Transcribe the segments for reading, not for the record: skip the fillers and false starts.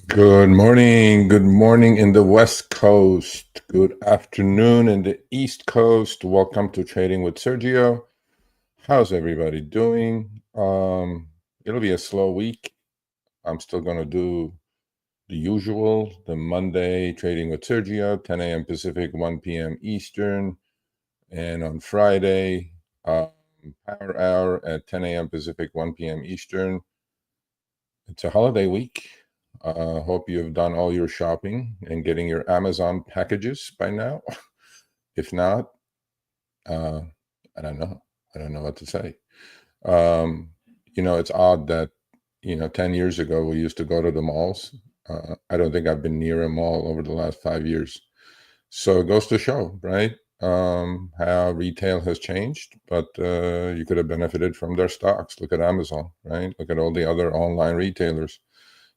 Good morning. Good morning in the West Coast. Good afternoon in the East Coast. Welcome to Trading with Sergio. How's everybody doing? It'll be a slow week. I'm still going to do the usual, the Monday Trading with Sergio, 10 a.m. Pacific, 1 p.m. Eastern. And on Friday, Power Hour at 10 a.m. Pacific, 1 p.m. Eastern. It's a holiday week. Hope you've done all your shopping and getting your Amazon packages by now. If not, uh, I don't know. I don't know what to say. Um, it's odd that, 10 years ago we used to go to the malls. I don't think I've been near a mall over the last 5 years. So it goes to show, right? How retail has changed, but you could have benefited from their stocks. Look at Amazon, right? Look at all the other online retailers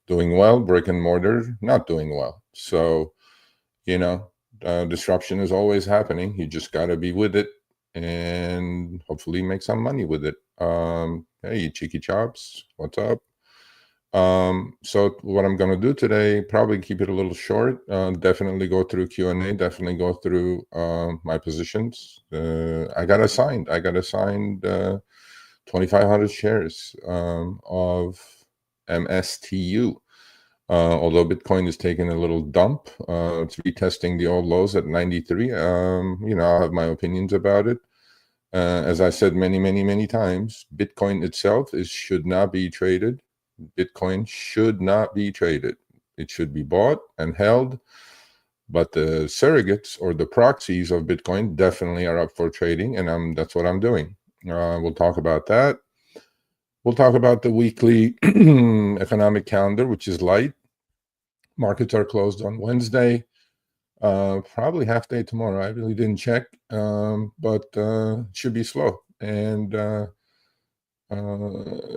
doing well, brick and mortar not doing well. So, you know, disruption is always happening. You just got to be with it and hopefully make some money with it. Hey, cheeky chops, what's up? So what I'm going to do today, probably keep it a little short. Definitely go through Q&A. Definitely go through my positions. I got assigned. 2,500 shares of MSTU. Although Bitcoin is taking a little dump, it's retesting the old lows at 93. I'll have my opinions about it. As I said many, many, many times, Bitcoin itself should not be traded. Bitcoin should not be traded. It should be bought and held. But the surrogates or the proxies of Bitcoin definitely are up for trading, and that's what I'm doing. We'll talk about that. We'll talk about the weekly economic calendar, which is light. Markets are closed on Wednesday. Probably half day tomorrow. I really didn't check, but it should be slow. And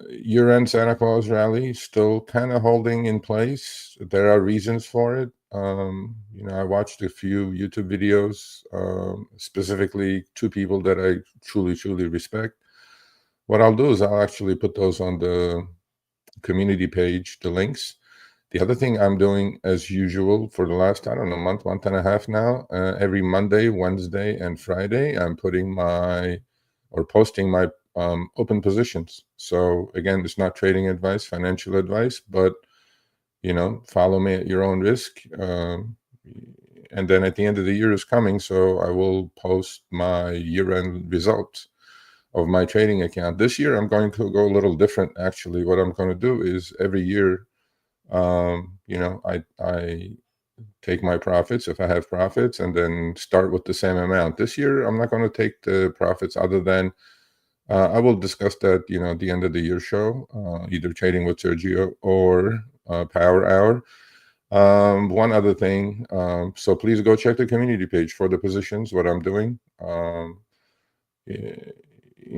year-end Santa Claus rally still kind of holding in place. There are reasons for it. I watched a few YouTube videos, specifically two people that I truly, truly respect. What I'll do is I'll actually put those on the community page, the links. The other thing I'm doing, as usual, for the last, I don't know, month and a half now, every Monday, Wednesday, and Friday, I'm posting my open positions. So again, it's not trading advice, financial advice, but follow me at your own risk. And then at the end of the year is coming, so I will post my year-end results of my trading account. This year, I'm going to go a little different. Actually, what I'm going to do is every year, I take my profits if I have profits, and then start with the same amount. This year, I'm not going to take the profits other than I will discuss that, at the end of the year show, either Trading with Sergio or Power Hour. One other thing, so please go check the community page for the positions, what I'm doing.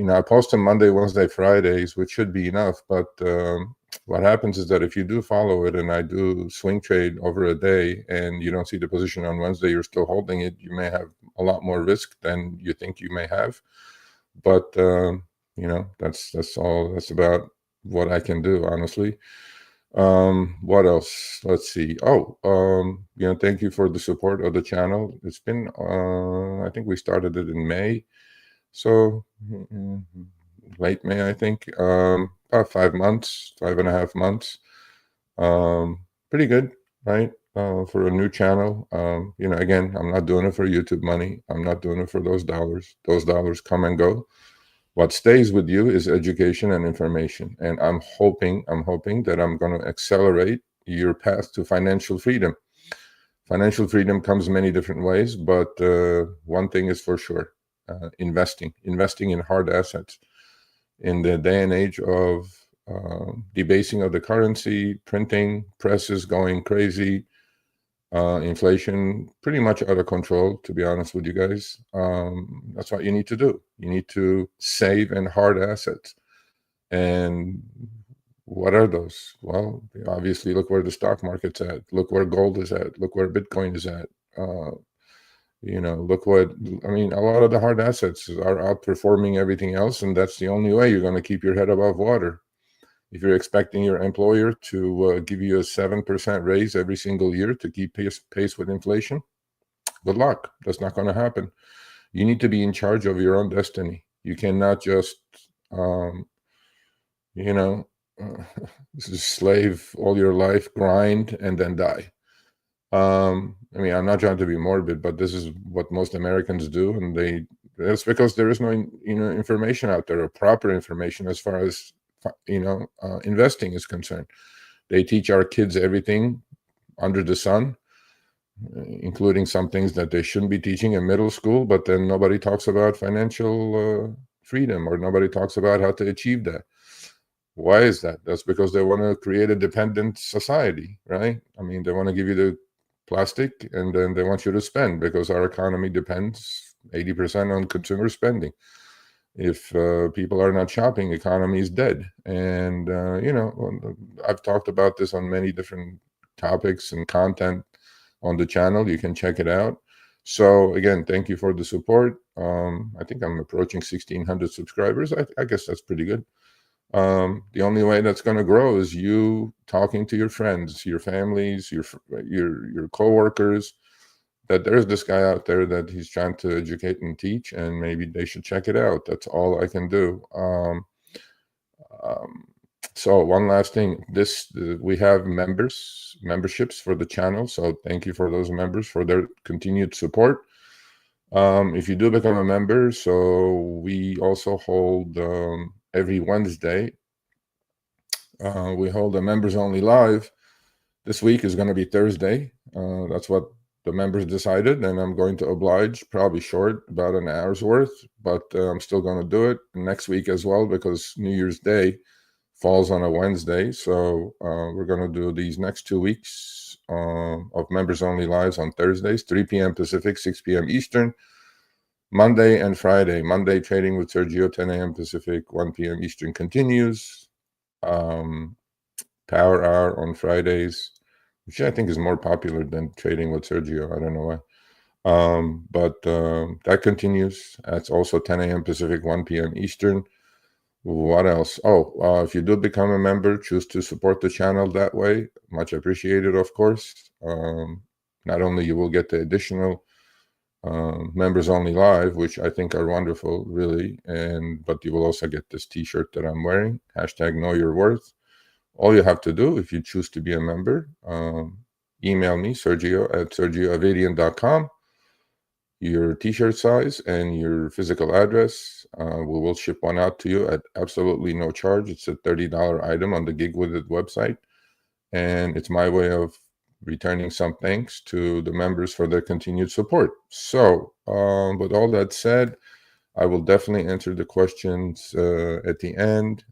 I post them Monday, Wednesday, Fridays, which should be enough. But what happens is that if you do follow it and I do swing trade over a day and you don't see the position on Wednesday, you're still holding it, you may have a lot more risk than you think you may have. But, that's all. That's about what I can do, honestly. What else? Let's see. Thank you for the support of the channel. It's been, I think we started it in May. So late May, I think, about 5 months, 5.5 months. Pretty good, right? For a new channel. Again, I'm not doing it for YouTube money. I'm not doing it for those dollars. Those dollars come and go. What stays with you is education and information. And I'm hoping that I'm going to accelerate your path to financial freedom. Financial freedom comes many different ways, but one thing is for sure. Investing in hard assets in the day and age of debasing of the currency, printing, presses going crazy, inflation pretty much out of control, to be honest with you guys. That's what you need to do. You need to save in hard assets. And what are those? Well, obviously, look where the stock market's at. Look where gold is at. Look where Bitcoin is at. Look what, a lot of the hard assets are outperforming everything else, and that's the only way you're going to keep your head above water. If you're expecting your employer to give you a 7% raise every single year to keep pace with inflation, good luck. That's not going to happen. You need to be in charge of your own destiny. You cannot just, you know, slave all your life, grind, and then die. I mean, I'm not trying to be morbid, but this is what most Americans do, and that's because there is no, information out there, or proper information as far as investing is concerned. They teach our kids everything under the sun, including some things that they shouldn't be teaching in middle school, but then nobody talks about financial freedom, or nobody talks about how to achieve that. Why is that? That's because they want to create a dependent society, right? I mean, they want to give you the plastic, and then they want you to spend, because our economy depends 80% on consumer spending. If people are not shopping, economy is dead. And I've talked about this on many different topics and content on the channel. You can check it out. So again, thank you for the support. I think I'm approaching 1,600 subscribers. I guess that's pretty good. The only way that's going to grow is you talking to your friends, your families, your coworkers, that there's this guy out there that he's trying to educate and teach, and maybe they should check it out. That's all I can do. So one last thing, we have memberships for the channel. So thank you for those members for their continued support. If you do become a member, so we also hold every Wednesday, we hold a members only live. This week is going to be Thursday. That's what the members decided, and I'm going to oblige, probably short, about an hour's worth, but I'm still going to do it next week as well, because New Year's Day falls on a Wednesday. So we're going to do these next 2 weeks of members only lives on Thursdays, 3 p.m. Pacific, 6 p.m. Eastern, Monday and Friday. Monday, Trading with Sergio, 10 a.m. Pacific, 1 p.m. Eastern continues. Power Hour on Fridays, which I think is more popular than Trading with Sergio. I don't know why. But that continues. That's also 10 a.m. Pacific, 1 p.m. Eastern. What else? If you do become a member, choose to support the channel that way. Much appreciated, of course. Not only you will get the additional members only live, which I think are wonderful, really, but you will also get this t-shirt that I'm wearing, #KnowYourWorth. All you have to do, if you choose to be a member, email me, Sergio@sergioavedian.com, your t-shirt size and your physical address. We will ship one out to you at absolutely no charge. It's a $30 item on the Gig With It website, and it's my way of returning some thanks to the members for their continued support. So with all that said, I will definitely answer the questions at the end.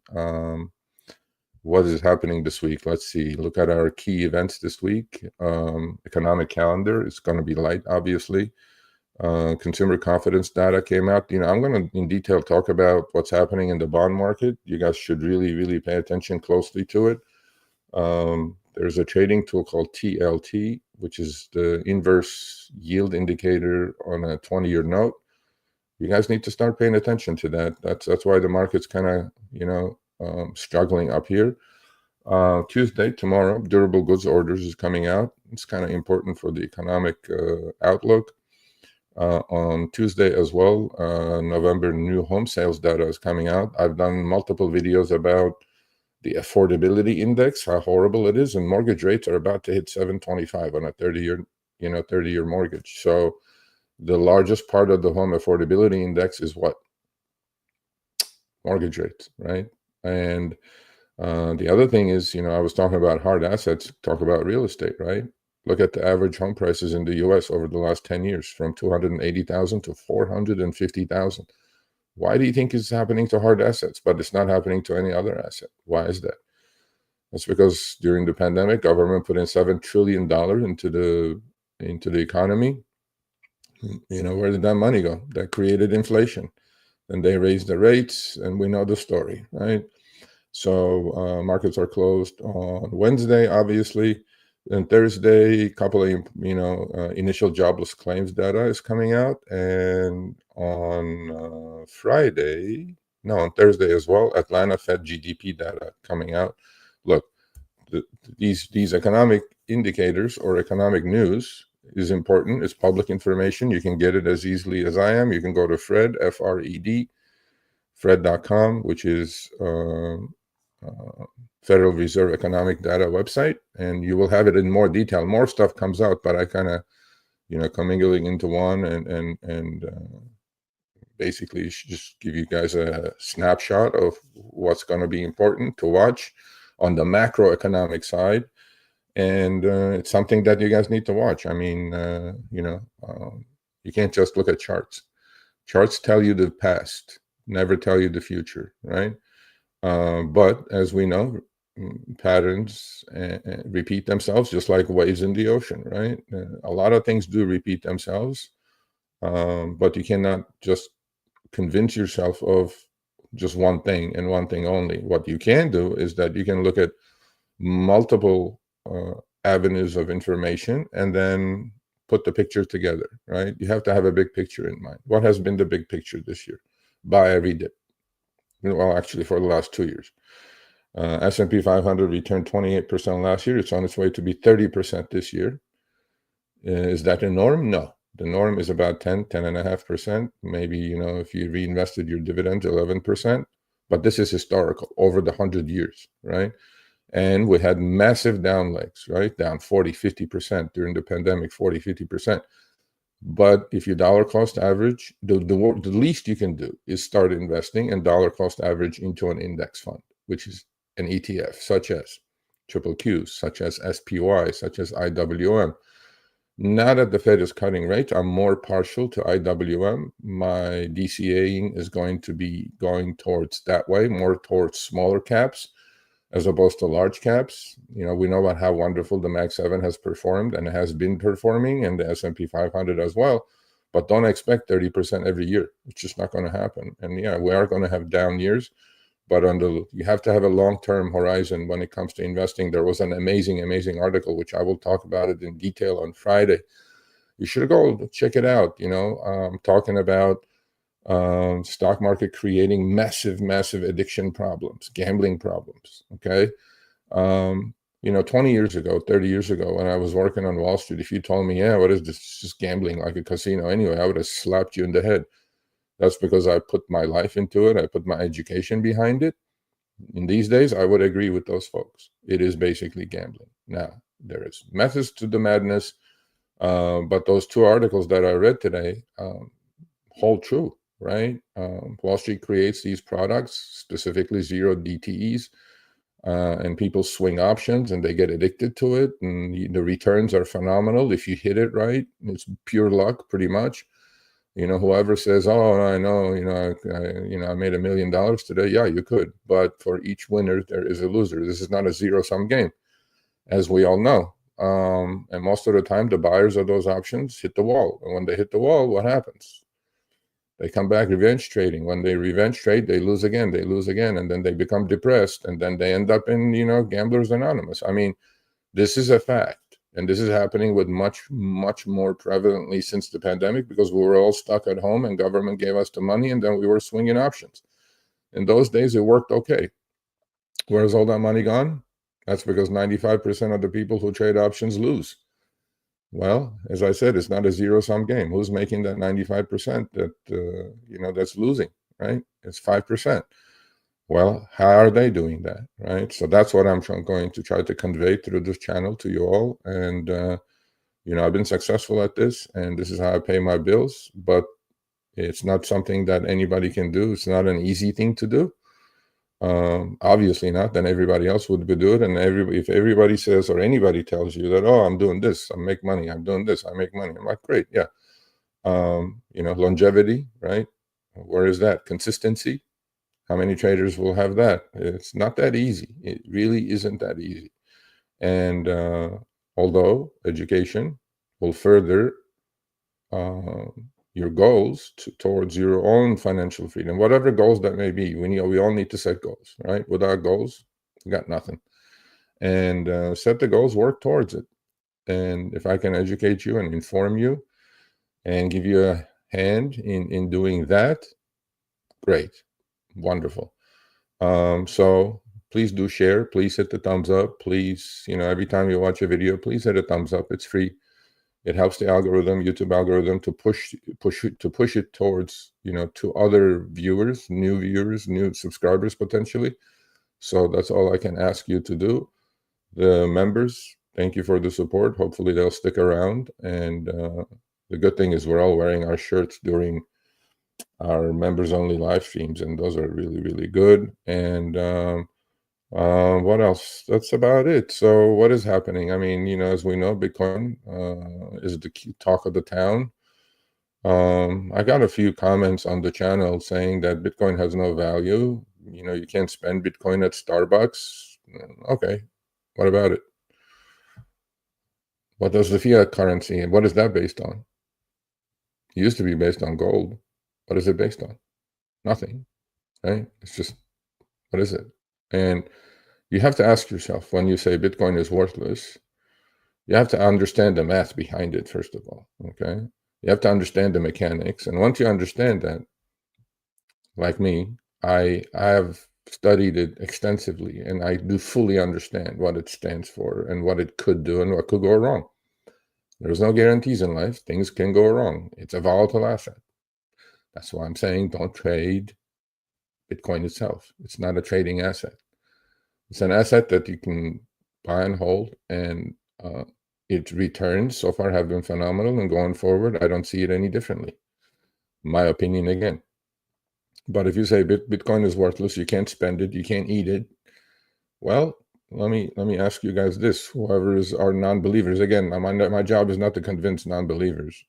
What is happening this week? Let's see. Look at our key events this week. Economic calendar is going to be light, obviously. Consumer confidence data came out. I'm going to in detail talk about what's happening in the bond market. You guys should really, really pay attention closely to it. There's a trading tool called TLT, which is the inverse yield indicator on a 20-year note. You guys need to start paying attention to that. That's why the market's kind of, struggling up here. Tuesday, tomorrow, durable goods orders is coming out. It's kind of important for the economic outlook. On Tuesday as well, November new home sales data is coming out. I've done multiple videos about the affordability index, how horrible it is, and mortgage rates are about to hit 7.25 on a 30-year mortgage. So the largest part of the home affordability index is what? Mortgage rates, right? And the other thing is, I was talking about hard assets, talk about real estate, right? Look at the average home prices in the U.S. over the last 10 years, from $280,000 to $450,000. Why do you think it's happening to hard assets, but it's not happening to any other asset? Why is that? That's because during the pandemic, government put in $7 trillion into the economy. Where did that money go? That created inflation. Then they raised the rates, and we know the story, right? So markets are closed on Wednesday, obviously. And Thursday, a couple of initial jobless claims data is coming out, and on Friday, No, on Thursday as well. Atlanta Fed GDP data coming out. Look, these economic indicators or economic news is important. It's public information. You can get it as easily as I am. You can go to Fred, F-R-E-D, Fred.com, which is Federal Reserve Economic Data website, and you will have it in more detail. More stuff comes out, but I kind of, commingling into one and basically just give you guys a snapshot of what's going to be important to watch on the macroeconomic side. And it's something that you guys need to watch. I mean, you can't just look at charts. Charts tell you the past, never tell you the future, right? But as we know, patterns repeat themselves just like waves in the ocean, right? A lot of things do repeat themselves, but you cannot just convince yourself of just one thing and one thing only. What you can do is that you can look at multiple avenues of information and then put the picture together, right? You have to have a big picture in mind. What has been the big picture this year? Buy every dip. Well, actually, for the last 2 years. S&P 500 returned 28% last year. It's on its way to be 30% this year. Is that the norm? No. The norm is about 10.5%. Maybe, if you reinvested your dividends, 11%. But this is historical, over the 100 years, right? And we had massive down legs, right? Down 40, 50% during the pandemic, 40, 50%. But if you dollar cost average, the least you can do is start investing and dollar cost average into an index fund, which is an ETF, such as triple Qs, such as SPY, such as IWM. Now that the Fed is cutting rates, I'm more partial to IWM. My DCAing is going to be going towards that way, more towards smaller caps as opposed to large caps. We know about how wonderful the Mag 7 has performed and has been performing, and the S&P 500 as well. But don't expect 30% every year. It's just not going to happen. And yeah, we are going to have down years, but you have to have a long-term horizon when it comes to investing. There was an amazing, amazing article, which I will talk about it in detail on Friday. You should go check it out. Talking about stock market creating massive, massive addiction problems, gambling problems. Okay. 20 years ago, 30 years ago, when I was working on Wall Street, if you told me, yeah, what is this? It's just gambling like a casino anyway, I would have slapped you in the head. That's because I put my life into it. I put my education behind it. In these days, I would agree with those folks. It is basically gambling. Now, there is methods to the madness, but those two articles that I read today hold true. Right? Wall Street creates these products, specifically zero DTEs, and people swing options and they get addicted to it. And the returns are phenomenal. If you hit it right, it's pure luck, pretty much. Whoever says, "Oh, I know, I made $1 million today." Yeah, you could. But for each winner, there is a loser. This is not a zero-sum game, as we all know. And most of the time, the buyers of those options hit the wall. And when they hit the wall, what happens? They come back revenge trading. When they revenge trade, they lose again, and then they become depressed, and then they end up in, Gamblers Anonymous. I mean, this is a fact, and this is happening with much, much more prevalently since the pandemic, because we were all stuck at home and government gave us the money, and then we were swinging options. In those days, it worked okay. Where's all that money gone? That's because 95% of the people who trade options lose. Well, as I said, it's not a zero-sum game. Who's making that 95% that, that's losing, right? It's 5%. Well, how are they doing that, right? So that's what I'm going to try to convey through this channel to you all. And, I've been successful at this, and this is how I pay my bills. But it's not something that anybody can do. It's not an easy thing to do. Obviously not, then everybody else would do it. And if everybody says, or anybody tells you that, oh, I'm doing this, I make money, I'm doing this, I make money, I'm like, great, yeah. Longevity, right? Where is that? Consistency. How many traders will have that? It's not that easy. It really isn't that easy. And although education will further your goals towards your own financial freedom, whatever goals that may be. We all need to set goals, right? Without goals, we got nothing. And set the goals, work towards it. And if I can educate you and inform you and give you a hand in doing that, great. Wonderful. So please do share. Please hit the thumbs up. Please, every time you watch a video, please hit a thumbs up. It's free. It helps the algorithm, YouTube algorithm, to push it towards, to other viewers, new subscribers potentially. So that's all I can ask you to do. The members, thank you for the support. Hopefully they'll stick around. And the good thing is we're all wearing our shirts during our members only live streams, and those are really, really good. And what else? That's about it. So what is happening? I mean, as we know, Bitcoin is the key talk of the town. I got a few comments on the channel saying that Bitcoin has no value. You can't spend Bitcoin at Starbucks. Okay, what about it? What does the fiat currency, what is that based on? It used to be based on gold. What is it based on? Nothing, right? It's just, what is it? And you have to ask yourself, when you say Bitcoin is worthless, you have to understand the math behind it, first of all, okay? You have to understand the mechanics. And once you understand that, like me, I have studied it extensively, and I do fully understand what it stands for and what it could do and what could go wrong. There's no guarantees in life. Things can go wrong. It's a volatile asset. That's why I'm saying don't trade Bitcoin itself. It's not a trading asset. It's an asset that you can buy and hold, and its returns so far have been phenomenal, and going forward, I don't see it any differently. My opinion again. But if you say Bitcoin is worthless, you can't spend it, you can't eat it, well, let me ask you guys this: whoever are non-believers, again, my job is not to convince non-believers.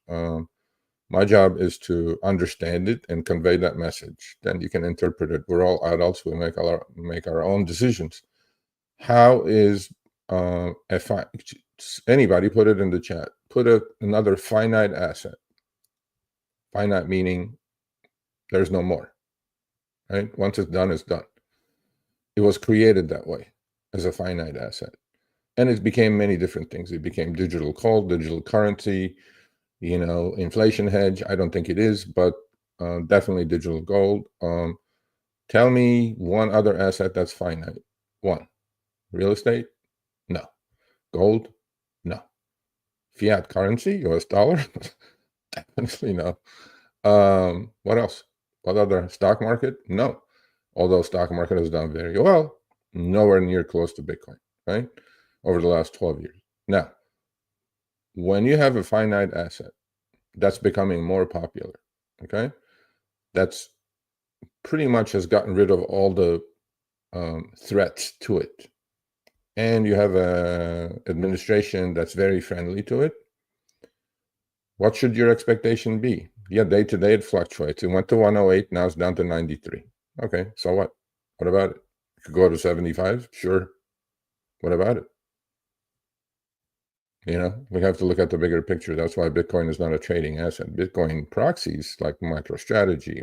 My job is to understand it and convey that message. Then you can interpret it. We're all adults. We make our own decisions. How is anybody put it in the chat? Put another finite asset. Finite meaning there's no more. Right? Once it's done, it's done. It was created that way, as a finite asset. And it became many different things. It became digital gold, digital currency, inflation hedge. I don't think it is, but definitely digital gold. Tell me one other asset that's finite. One. Real estate? No. Gold? No. Fiat currency? US dollar? Definitely no. What else? What other? Stock market? No. Although stock market has done very well, nowhere near close to Bitcoin, right? Over the last 12 years. Now, when you have a finite asset that's becoming more popular, okay, that's pretty much has gotten rid of all the threats to it, and you have an administration that's very friendly to it, what should your expectation be? Yeah, day to day it fluctuates. It went to 108, now it's down to 93. Okay, so what? What about it? It could go to 75, sure. What about it? We have to look at the bigger picture. That's why Bitcoin is not a trading asset. Bitcoin proxies like MicroStrategy,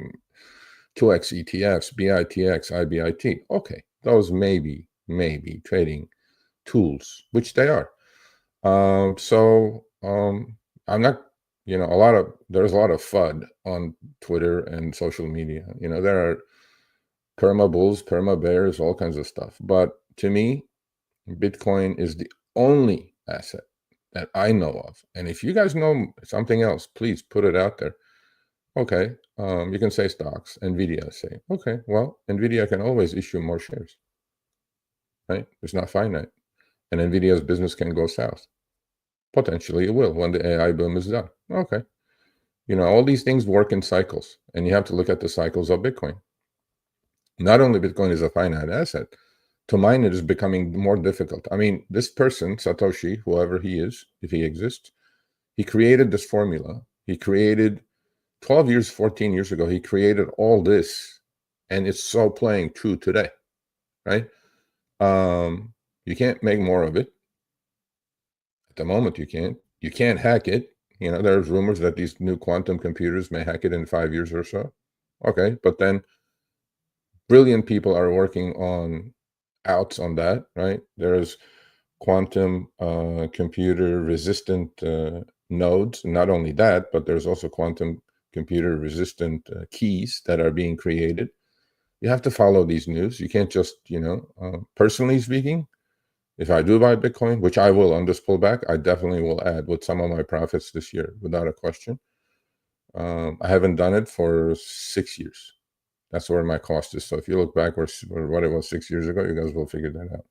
2x ETFs, BITX, IBIT, okay, those may be trading tools, which they are. I'm not, there's a lot of FUD on Twitter and social media. There are perma bulls, perma bears, all kinds of stuff. But to me, Bitcoin is the only asset that I know of. And if you guys know something else, please put it out there. Okay, you can say stocks. NVIDIA, say, okay, well, NVIDIA can always issue more shares, right? It's not finite. And NVIDIA's business can go south. Potentially it will when the AI boom is done. Okay. All these things work in cycles, and you have to look at the cycles of Bitcoin. Not only Bitcoin is a finite asset, to mine it is becoming more difficult. I mean, this person, Satoshi, whoever he is, if he exists, he created this formula. He created 12 years, 14 years ago, he created all this, and it's so playing true today, right? You can't make more of it. At the moment, you can't. You can't hack it. There's rumors that these new quantum computers may hack it in 5 years or so. Okay, but then brilliant people are working on outs on that, right? There's quantum computer resistant nodes. Not only that, but there's also quantum computer resistant keys that are being created. You have to follow these news. You can't just, personally speaking, if I do buy Bitcoin, which I will on this pullback, I definitely will add with some of my profits this year, without a question. I haven't done it for 6 years. That's where my cost is. So if you look back where what it was 6 years ago, you guys will figure that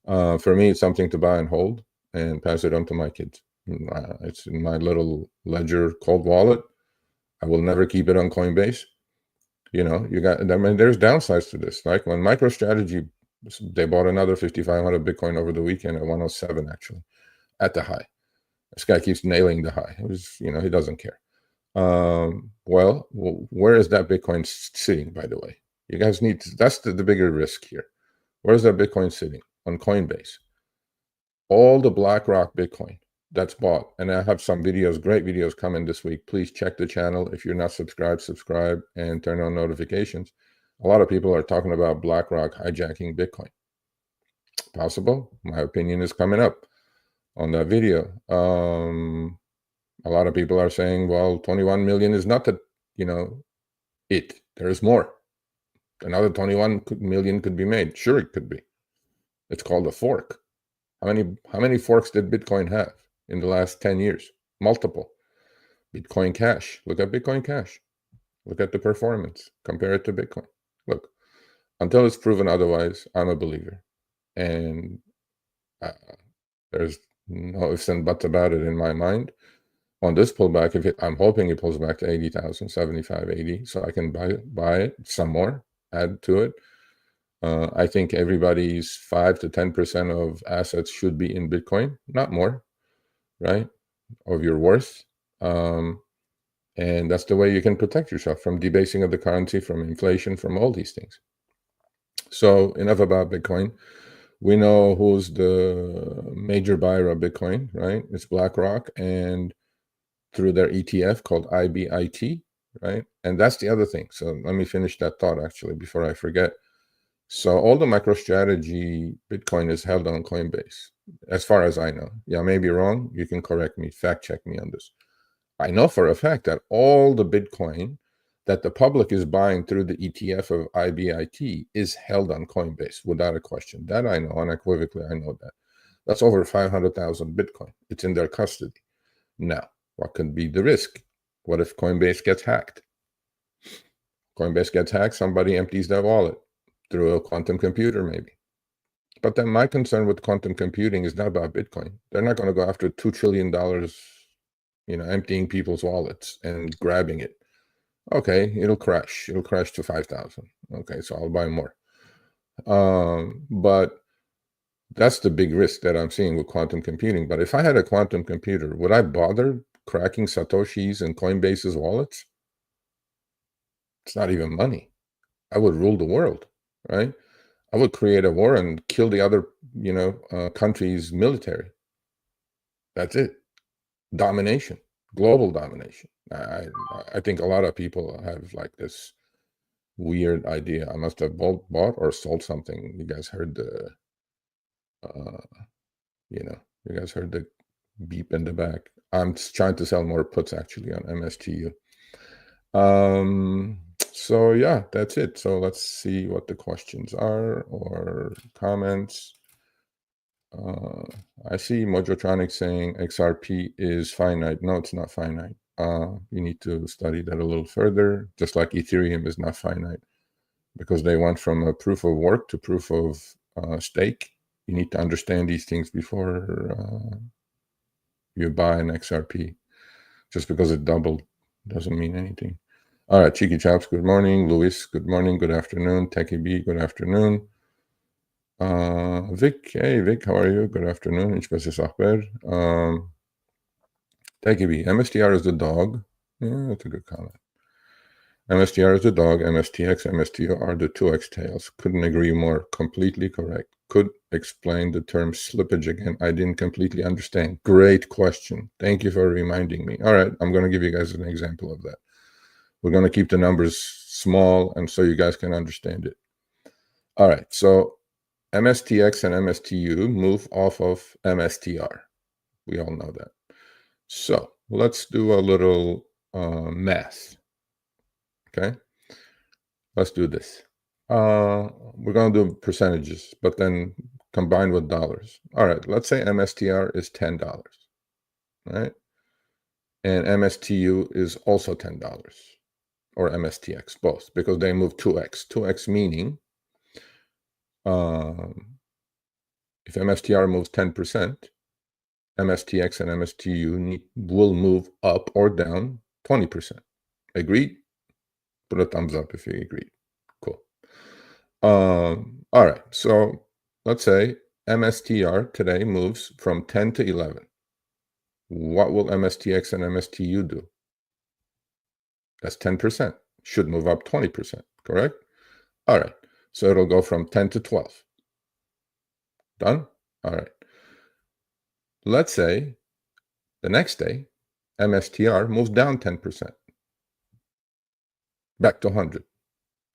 out. For me, it's something to buy and hold and pass it on to my kids. It's in my little ledger cold wallet. I will never keep it on Coinbase. There's downsides to this. Like when MicroStrategy, they bought another 5,500 Bitcoin over the weekend at 107, actually, at the high. This guy keeps nailing the high. It was, he doesn't care. Well, where is that Bitcoin sitting, by the way? You guys need to, that's the bigger risk here. Where is that Bitcoin sitting? On Coinbase. All the BlackRock Bitcoin that's bought, and I have some videos, great videos coming this week. Please check the channel. If you're not subscribed, subscribe and turn on notifications. A lot of people are talking about BlackRock hijacking Bitcoin. Possible. My opinion is coming up on that video. A lot of people are saying, well, 21 million is not the, it. There's more. Another 21 million could be made. Sure, it could be. It's called a fork. How many forks did Bitcoin have in the last 10 years? Multiple. Bitcoin Cash. Look at Bitcoin Cash. Look at the performance. Compare it to Bitcoin. Look, until it's proven otherwise, I'm a believer. And there's no ifs and buts about it in my mind. On this pullback, I'm hoping it pulls back to 80,000, 75, 80, so I can buy it some more, add to it. I think everybody's 5 to 10% of assets should be in Bitcoin, not more, right, of your worth. And that's the way you can protect yourself from debasing of the currency, from inflation, from all these things. So enough about Bitcoin. We know who's the major buyer of Bitcoin, right? It's BlackRock, and through their ETF called IBIT, right? And that's the other thing. So let me finish that thought, actually, before I forget. So all the MicroStrategy Bitcoin is held on Coinbase, as far as I know. Yeah, I may be wrong. You can correct me, fact check me on this. I know for a fact that all the Bitcoin that the public is buying through the ETF of IBIT is held on Coinbase, without a question. That I know, unequivocally, I know that. That's over 500,000 Bitcoin. It's in their custody. Now, what could be the risk? What if Coinbase gets hacked? Coinbase gets hacked, somebody empties their wallet through a quantum computer, maybe. But then my concern with quantum computing is not about Bitcoin. They're not going to go after $2 trillion, emptying people's wallets and grabbing it. Okay, it'll crash. It'll crash to 5,000. Okay, so I'll buy more. But that's the big risk that I'm seeing with quantum computing. But if I had a quantum computer, would I bother cracking Satoshi's and Coinbase's wallets? It's not even money. I would rule the world, right? I would create a war and kill the other, country's military. That's it. Domination, global domination. I think a lot of people have like this weird idea. I must have bought or sold something. You guys heard the, you guys heard the beep in the back. I'm trying to sell more puts actually on MSTU. So yeah, that's it. So let's see what the questions are or comments. I see Mojotronic saying XRP is finite. No, it's not finite. You need to study that a little further, just like Ethereum is not finite, because they went from a proof of work to proof of stake. You need to understand these things before you buy an XRP. Just because it doubled doesn't mean anything. All right, Cheeky Chops, good morning. Luis, good morning, good afternoon. Techie B, good afternoon. Vic, hey Vic, how are you? Good afternoon. Ich bin Sachber. Techie B, MSTR is the dog. Yeah, that's a good comment. MSTR is the dog, MSTX, MSTO are the 2X tails. Couldn't agree more. Completely correct. Could explain the term slippage again. I didn't completely understand. Great question. Thank you for reminding me. All right, I'm going to give you guys an example of that. We're going to keep the numbers small and so you guys can understand it. All right, so MSTX and MSTU move off of MSTR. We all know that. So let's do a little math. Okay, let's do this. We're going to do percentages, but then combined with dollars. All right, let's say MSTR is $10, right? And MSTU is also $10, or MSTX, both, because they move 2x. 2x meaning if MSTR moves 10%, MSTX and MSTU will move up or down 20%. Agreed? Put a thumbs up if you agreed. Cool. All right, so let's say MSTR today moves from 10 to 11. What will MSTX and MSTU do? That's 10%. Should move up 20%, correct? All right, so it'll go from 10 to 12. Done? All right. Let's say the next day, MSTR moves down 10%, back to 100,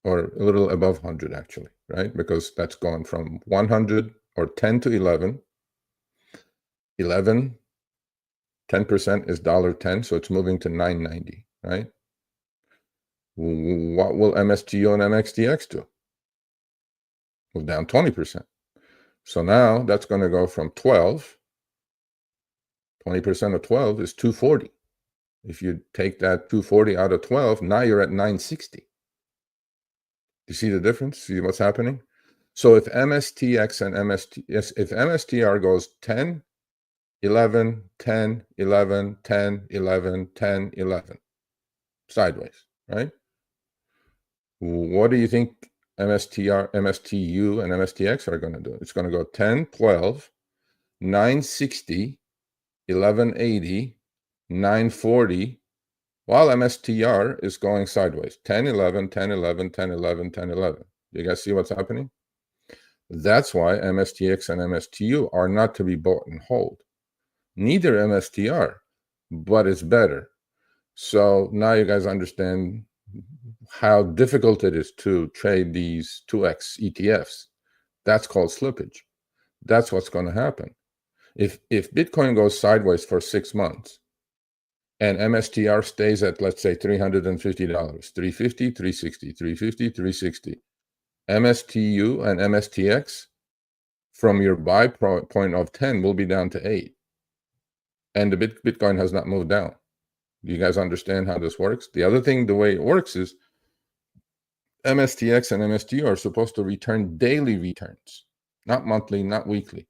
or a little above 100 actually, right? Because that's going from 100 or 10 to 11. 11, 10% is $1.10, so it's moving to $9.90, right? What will MSTU and MXTX do? Move down 20%. So now that's going to go from 12. 20% of 12 is 240. If you take that 240 out of 12, now you're at 960. You see the difference? See what's happening? So if MSTX and if MSTR goes 10, 11, 10, 11, 10, 11, 10, 11, sideways, right? What do you think MSTR, MSTU, and MSTX are going to do? It's going to go 10, 12, 960, 1180, 940, while MSTR is going sideways. 10, 11, 10, 11, 10, 11, 10, 11. You guys see what's happening? That's why MSTX and MSTU are not to be bought and hold. Neither MSTR, but it's better. So now you guys understand how difficult it is to trade these 2x ETFs. That's called slippage. That's what's going to happen. If Bitcoin goes sideways for 6 months and MSTR stays at, let's say, $350, 350, 360, 350, 360, MSTU and MSTX from your buy point of 10 will be down to 8. And the Bitcoin has not moved down. Do you guys understand how this works? The other thing, the way it works is MSTX and MSTU are supposed to return daily returns, not monthly, not weekly.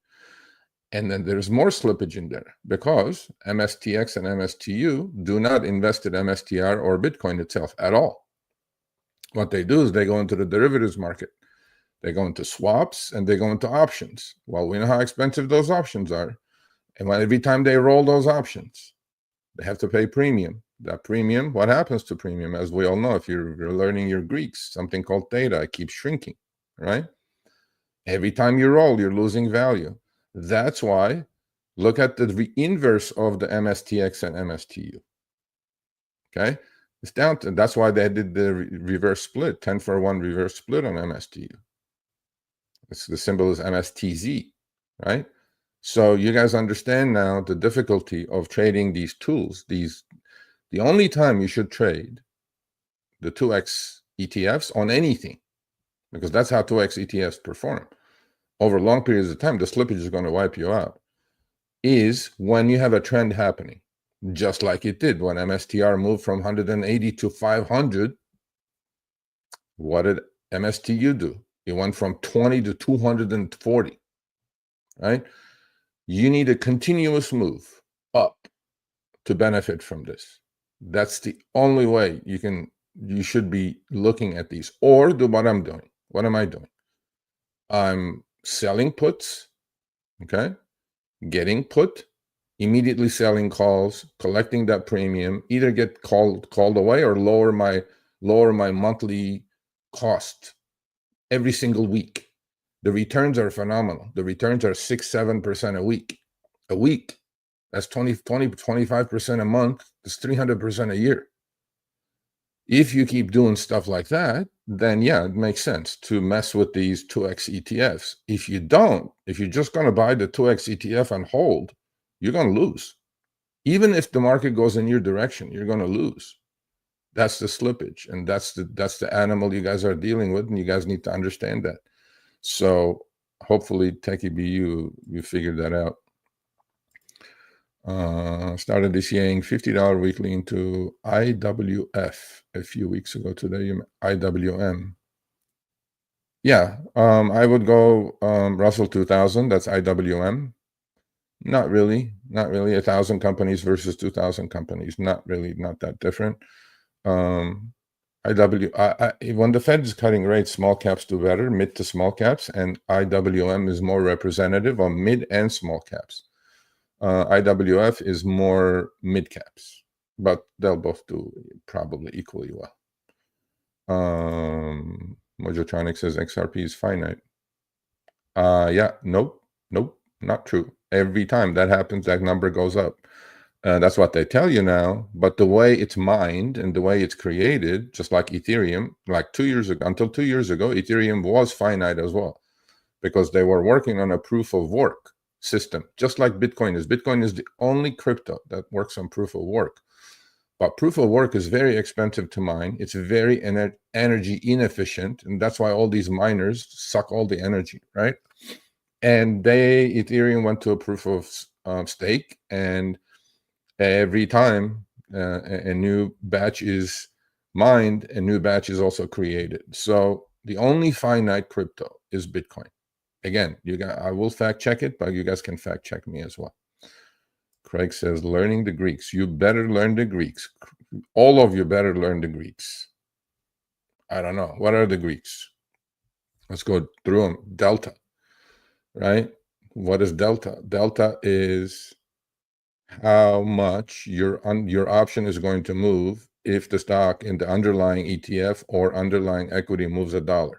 And then there's more slippage in there because MSTX and MSTU do not invest in MSTR or Bitcoin itself at all. What they do is they go into the derivatives market. They go into swaps and they go into options. Well, we know how expensive those options are. And every time they roll those options, they have to pay premium. That premium, what happens to premium? As we all know, if you're learning your Greeks, something called theta, it keeps shrinking, right? Every time you roll, you're losing value. That's why, look at the inverse of the MSTX and MSTU. Okay? It's down to, that's why they did the reverse split, 10-for-1 reverse split on MSTU. The symbol is MSTZ, right? So you guys understand now the difficulty of trading these tools. The only time you should trade the 2x ETFs on anything, because that's how 2x ETFs perform over long periods of time, the slippage is going to wipe you out, is when you have a trend happening, just like it did when MSTR moved from 180 to 500. What did MSTU do? It went from 20 to 240, right? You need a continuous move up to benefit from this. That's the only way you should be looking at these, or do what I'm doing. What am I doing? I'm selling puts, okay? Getting put, immediately selling calls, collecting that premium, either get called away or lower my monthly cost every single week. The returns are phenomenal. The returns are 6-7% a week. A week. That's 25% a month. That's 300% a year. If you keep doing stuff like that, then yeah, it makes sense to mess with these 2x ETFs. If you don't, if you're just going to buy the 2x ETF and hold, you're going to lose. Even if the market goes in your direction, you're going to lose. That's the slippage, and that's the animal you guys are dealing with, and you guys need to understand that. So hopefully, Techie B, you figured that out. Started DCAing $50 weekly into IWF a few weeks ago. Today, IWM. Yeah, I would go Russell 2000. That's IWM. Not really. 1,000 companies versus 2,000 companies. Not really. Not that different. When the Fed is cutting rates, small caps do better, mid to small caps, and IWM is more representative of mid and small caps. IWF is more mid caps, but they'll both do probably equally well. Mojotronic says XRP is finite. Yeah, nope, not true. Every time that happens, that number goes up. That's what they tell you now, but the way it's mined and the way it's created, just like Ethereum, like 2 years ago, until 2 years ago, Ethereum was finite as well, because they were working on a proof of work system, just like Bitcoin is. Bitcoin is the only crypto that works on proof of work. But proof of work is very expensive to mine. It's very energy inefficient, and that's why all these miners suck all the energy, right? And Ethereum went to a proof of stake, and every time a new batch is mined, a new batch is also created. So the only finite crypto is Bitcoin. Again, I will fact check it, but you guys can fact check me as well. Craig says, learning the Greeks. You better learn the Greeks. All of you better learn the Greeks. I don't know. What are the Greeks? Let's go through them. Delta, right? What is delta? Delta is how much your option is going to move if the stock in the underlying ETF or underlying equity moves $1.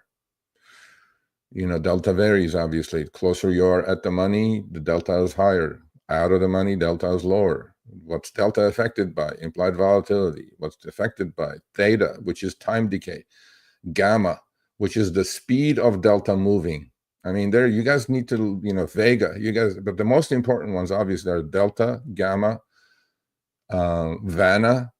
Delta varies, obviously. The closer you are at the money, the delta is higher. Out of the money, delta is lower. What's delta affected by? Implied volatility. What's affected by? Theta, which is time decay. Gamma, which is the speed of delta moving. I mean, you guys need to, Vega, but the most important ones, obviously, are delta, gamma, Vana,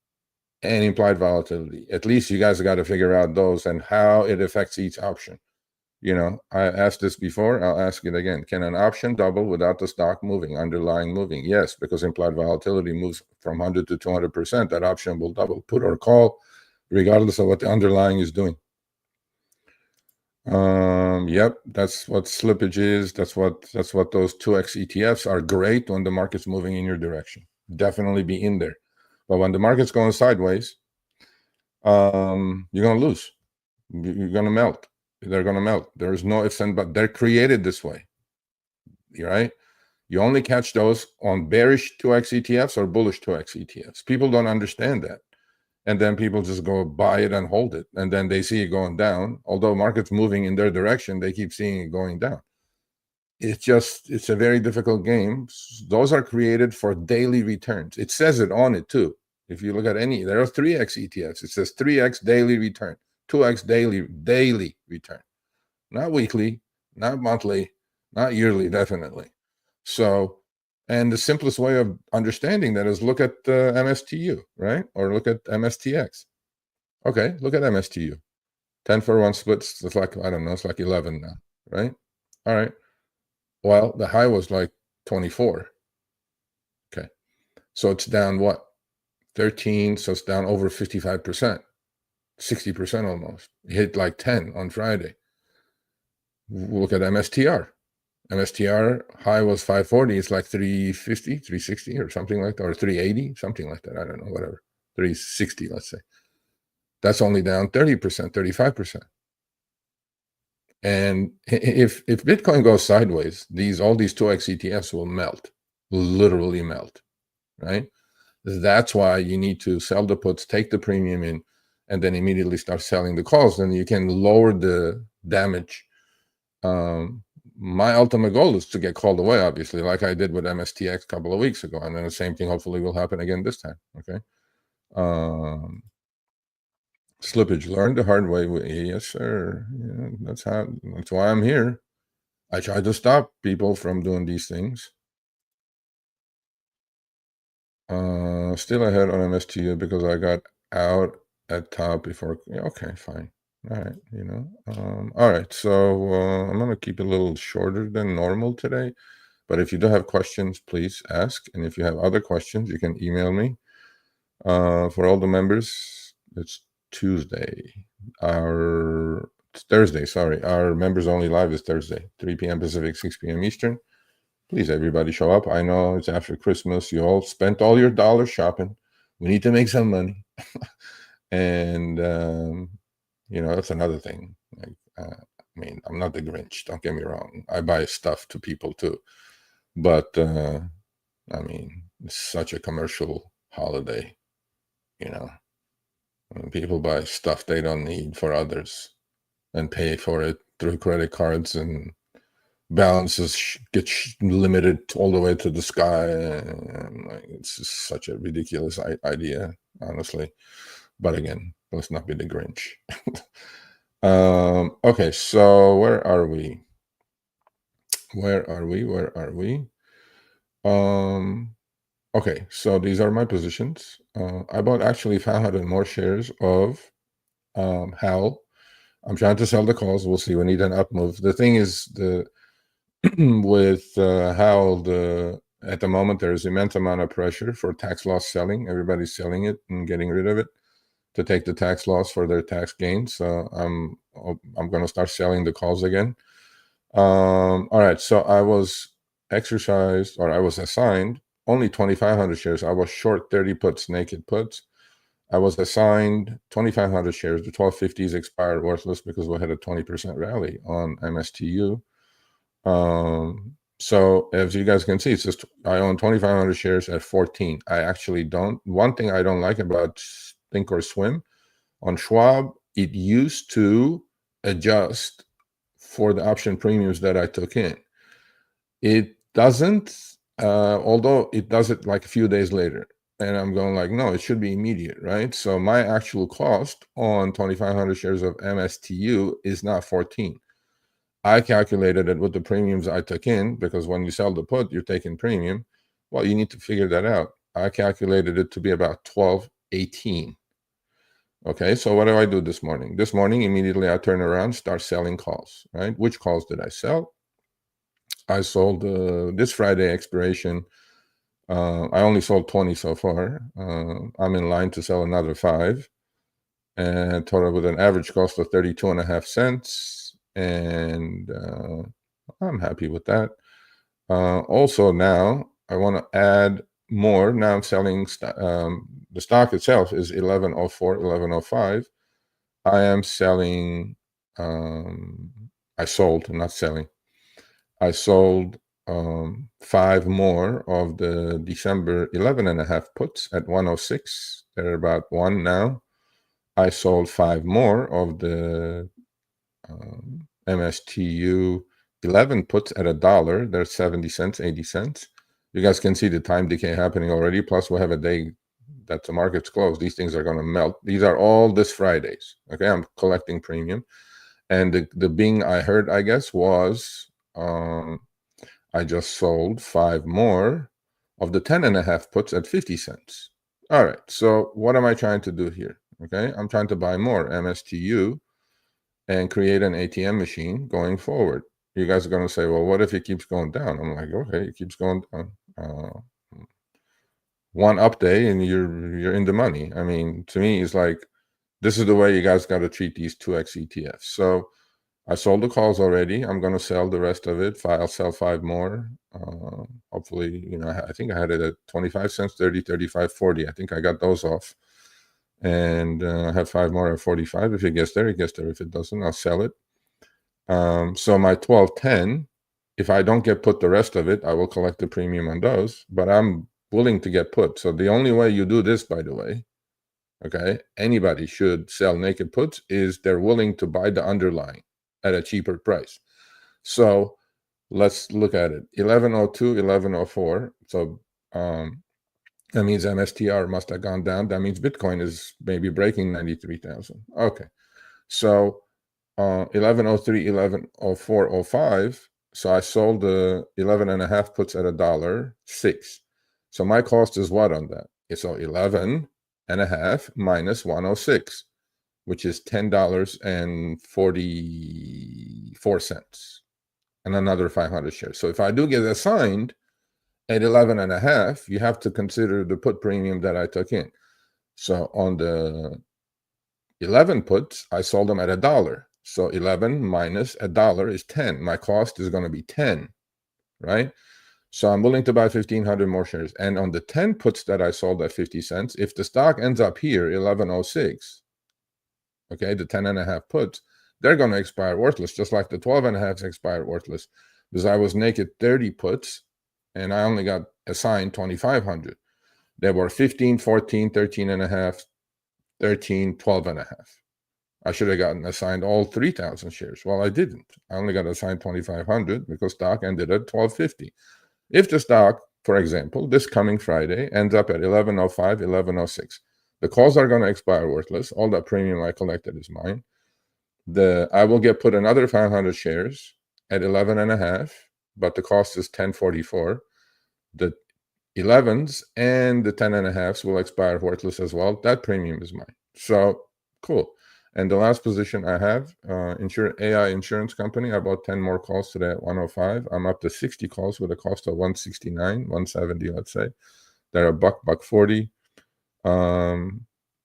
and implied volatility. At least you guys got to figure out those and how it affects each option. I asked this before, I'll ask it again. Can an option double without the stock moving, underlying moving? Yes, because implied volatility moves from 100 to 200%. That option will double, put or call, regardless of what the underlying is doing. Yep, that's what slippage is. That's what those 2x ETFs are great when the market's moving in your direction. Definitely be in there. But when the market's going sideways, you're going to lose. You're going to melt. They're going to melt. There's no ifs and buts. They're created this way, right? You only catch those on bearish 2x ETFs or bullish 2x ETFs. People don't understand that. And then people just go buy it and hold it. And then they see it going down. Although market's moving in their direction, they keep seeing it going down. It's a very difficult game. Those are created for daily returns. It says it on it too. If you look at there are 3x ETFs. It says 3x daily return, 2x daily return. Not weekly, not monthly, not yearly, definitely. So, and the simplest way of understanding that is look at MSTU, right? Or look at MSTX. Okay, look at MSTU. 10 for 1 splits. It's like, I don't know, it's like 11 now, right? All right. Well, the high was like 24. Okay. So it's down what? 13. So it's down over 55%, 60% almost. It hit like 10 on Friday. Look at MSTR. MSTR high was 540. It's like 350, 360 or something like that, or 380, something like that. I don't know, whatever. 360, let's say. That's only down 30%, 35%. And if Bitcoin goes sideways, all these 2x ETFs will melt, literally melt, right? That's why you need to sell the puts, take the premium in, and then immediately start selling the calls. Then you can lower the damage. My ultimate goal is to get called away, obviously, like I did with MSTX a couple of weeks ago. And then the same thing hopefully will happen again this time, okay? Slippage, learned the hard way. Yes, sir. Yeah, that's why I'm here. I try to stop people from doing these things. Still ahead on MSTU because I got out at top before. Yeah, okay, fine. All right, all right. So I'm gonna keep it a little shorter than normal today. But if you do have questions, please ask. And if you have other questions, you can email me. For all the members, it's Tuesday. It's Thursday, sorry. Our members only live is Thursday, 3 p.m. Pacific, 6 p.m. Eastern. Please, everybody, show up. I know it's after Christmas. You all spent all your dollars shopping. We need to make some money. And, that's another thing. Like, I mean, I'm not the Grinch. Don't get me wrong. I buy stuff to people too. But, I mean, it's such a commercial holiday, When people buy stuff they don't need for others and pay for it through credit cards, and balances get limited all the way to the sky. And it's just such a ridiculous idea, honestly. But again, let's not be the Grinch. Okay, so where are we? Okay, so these are my positions. I bought actually 500 more shares of HAL. I'm trying to sell the calls. We'll see. We need an up move. The thing is, with HAL, at the moment there's immense amount of pressure for tax loss selling. Everybody's selling it and getting rid of it to take the tax loss for their tax gains. So I'm going to start selling the calls again. All right. So I was assigned only 2,500 shares. I was short 30 puts, naked puts. I was assigned 2,500 shares. The 1250s expired worthless because we had a 20% rally on MSTU. So as you guys can see, it's just I own 2,500 shares at 14. I actually don't. One thing I don't like about Think or Swim on Schwab, it used to adjust for the option premiums that I took in. It doesn't, although it does it like a few days later. And I'm going like, no, it should be immediate, right? So my actual cost on 2,500 shares of MSTU is not 14. I calculated it with the premiums I took in, because when you sell the put, you're taking premium. Well, you need to figure that out. I calculated it to be about 12.18. Okay, so what do I do this morning? This morning, immediately I turn around, start selling calls, right? Which calls did I sell? I sold this Friday expiration. I only sold 20 so far. I'm in line to sell another 5, and total with an average cost of 32.5 cents. And I'm happy with that. Also, now I want to add more. Now I'm selling. The stock itself is 1104, 1105. I am selling. I sold, not selling. I sold 5 more of the December 11.5 puts at 106. They're about 1 now. I sold 5 more of the MSTU 11 puts at $1. They're 70 cents, 80 cents. You guys can see the time decay happening already. Plus, we have a day that the market's closed. These things are going to melt. These are all this Fridays. Okay, I'm collecting premium. And the Bing I heard, I guess, was I just sold 5 more of the 10.5 puts at 50 cents. All right, so what am I trying to do here? Okay, I'm trying to buy more MSTU and create an ATM machine going forward. You guys are going to say, well, what if it keeps going down? I'm like, okay, it keeps going down. One up day and you're in the money. I mean, to me, it's like, this is the way you guys got to treat these 2x ETFs. So I sold the calls already. I'm going to sell the rest of it. I'll sell 5 more. Hopefully, I think I had it at 25 cents, 30, 35, 40. I think I got those off. And I have 5 more at 45. If it gets there, it gets there. If it doesn't, I'll sell it. So my 12.10, if I don't get put the rest of it, I will collect the premium on those. But I'm willing to get put. So the only way you do this, by the way, okay, anybody should sell naked puts, is they're willing to buy the underlying at a cheaper price. So let's look at it. 1102, 1104. So that means MSTR must have gone down. That means Bitcoin is maybe breaking 93,000. Okay. So 1103, 1104, 05. So I sold the 11.5 puts at $1.06. So my cost is what on that? So 11 minus 106, which is $10.44, and another 500 shares. So if I do get assigned at 11.5, you have to consider the put premium that I took in. So on the 11 puts, I sold them at $1. So 11 minus $1 is 10. My cost is going to be 10, right? So I'm willing to buy 1,500 more shares. And on the 10 puts that I sold at 50 cents, if the stock ends up here, 11.06, okay, the 10.5 puts, they're going to expire worthless, just like the 12.5s expired worthless, because I was naked 30 puts, and I only got assigned 2,500. There were 15, 14, 13.5, 13, 12.5. I should have gotten assigned all 3,000 shares. Well, I didn't. I only got assigned 2,500 because stock ended at 12.50. If the stock, for example, this coming Friday ends up at 11.05, 11.06, the calls are going to expire worthless. All that premium I collected is mine. I will get put another 500 shares at 11.5, but the cost is 10.44. The 11s and the 10.5s will expire worthless as well. That premium is mine. So cool. And the last position I have, AI insurance company, I bought 10 more calls today at 105. I'm up to 60 calls with a cost of 169, 170, let's say. They're a $1.40.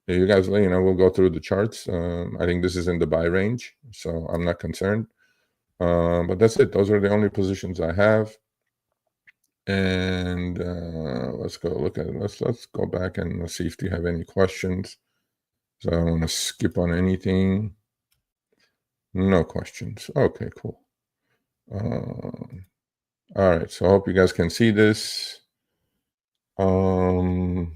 You guys, we'll go through the charts. I think this is in the buy range, so I'm not concerned. But that's it. Those are the only positions I have. And let's go look at it. Let's go back and let's see if you have any questions. So I don't want to skip on anything. No questions. Okay, cool. All right, so I hope you guys can see this. Let's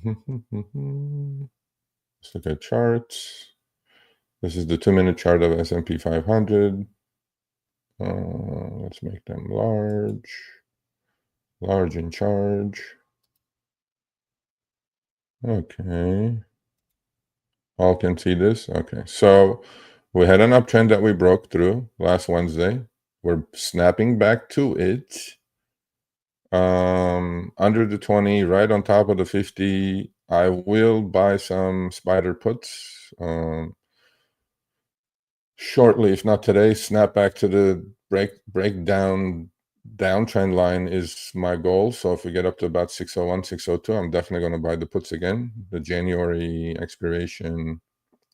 look at charts. This is the 2-minute chart of S&P 500. Let's make them large in charge. Okay. All can see this? Okay, so we had an uptrend that we broke through last Wednesday. We're snapping back to it. Under the 20, right on top of the 50. I will buy some spider puts shortly, if not today. Snap back to the breakdown downtrend line is my goal. So if we get up to about 601, 602, I'm definitely going to buy the puts again. The January expiration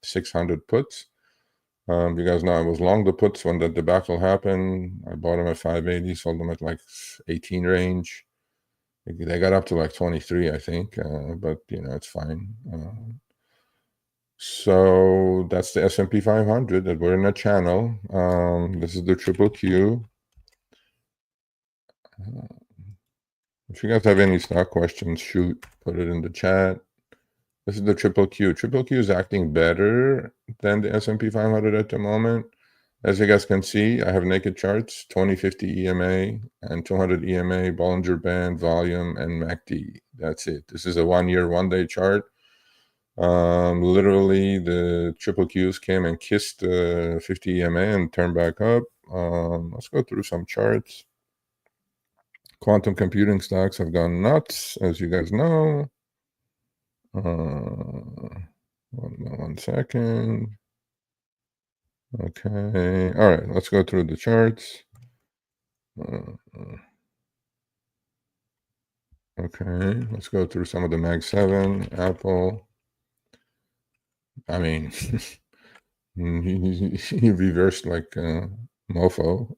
600 puts. You guys know I was long the puts when the debacle happened. I bought them at 580, sold them at like 18 range. They got up to like 23, I think, but it's fine. So that's the S&P 500 that we're in a channel. This is the triple Q. If you guys have any stock questions, shoot, put it in the chat. This is the triple Q. Triple Q is acting better than the S&P 500 at the moment. As you guys can see, I have naked charts, 2050 EMA and 200 EMA, Bollinger Band, volume, and MACD. That's it. This is a 1-year, 1-day chart. Literally, the triple Qs came and kissed 50 EMA and turned back up. Let's go through some charts. Quantum computing stocks have gone nuts, as you guys know. One second. Okay. All right. Let's go through the charts. Okay. Let's go through some of the Mag 7, Apple. I mean, he reversed like mofo.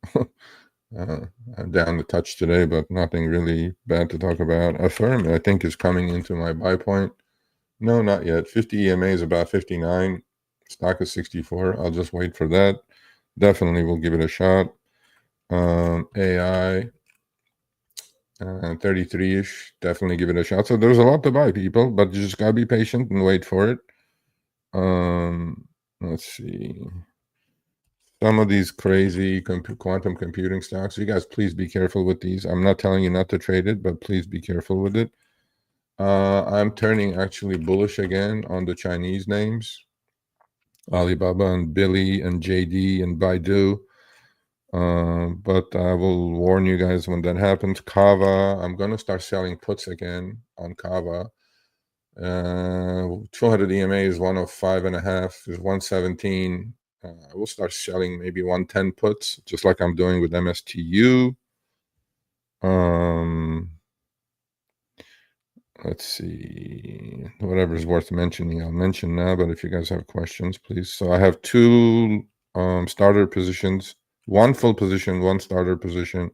Down the touch today, but nothing really bad to talk about. Affirm, I think, is coming into my buy point. No, not yet. 50 EMA is about 59. Stock is 64. I'll just wait for that. Definitely will give it a shot. AI, 33-ish. Definitely give it a shot. So there's a lot to buy, people, but you just gotta be patient and wait for it. Let's see. Some of these crazy quantum computing stocks, you guys, please be careful with these. I'm not telling you not to trade it, but please be careful with it. I'm turning actually bullish again on the Chinese names. Alibaba and Billy and JD and Baidu. But I will warn you guys when that happens. Kava, I'm going to start selling puts again on Kava. 200 EMA is 105.5, is 117. I will start selling maybe 110 puts, just like I'm doing with MSTU. Let's see, whatever's worth mentioning, I'll mention now, but if you guys have questions, please. So I have two starter positions, one full position, one starter position.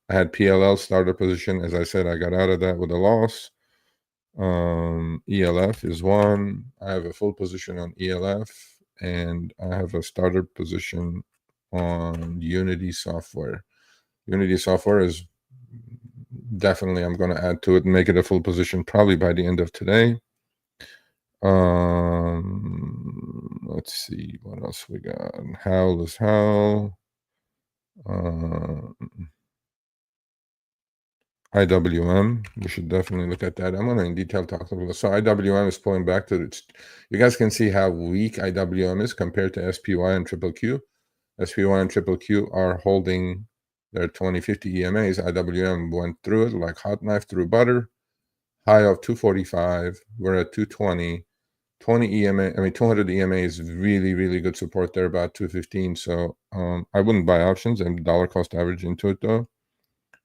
I had PLL starter position. As I said, I got out of that with a loss. ELF is one. I have a full position on ELF, and I have a starter position on Unity software. Unity software is definitely, I'm going to add to it and make it a full position probably by the end of today. Let's see what else we got. Howl is Howl. IWM, we should definitely look at that. I'm going to in detail talk about it. So IWM is pulling back to it. You guys can see how weak IWM is compared to SPY and Triple Q. SPY and Triple Q are holding their 2050 EMAs. IWM went through it like hot knife through butter. High of 245. We're at 220. 200 EMA is really, really good support there, about 215. So I wouldn't buy options and dollar cost average into it though,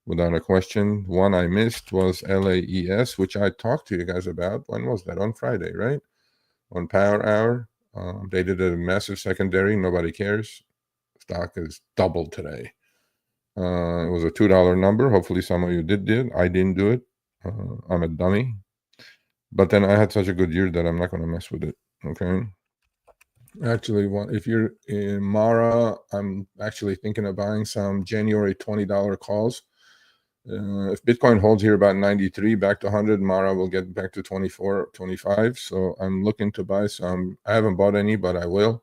without a question. One I missed was LAES, which I talked to you guys about. When was that? On Friday, right? On Power Hour. They did a massive secondary. Nobody cares. Stock is doubled today. It was a $2 number. Hopefully some of you did. I didn't do it. I'm a dummy. But then I had such a good year that I'm not going to mess with it. Okay. Actually, if you're in Mara, I'm actually thinking of buying some January $20 calls. If Bitcoin holds here about 93, back to 100, Mara will get back to 24, 25. So I'm looking to buy some. I haven't bought any, but I will.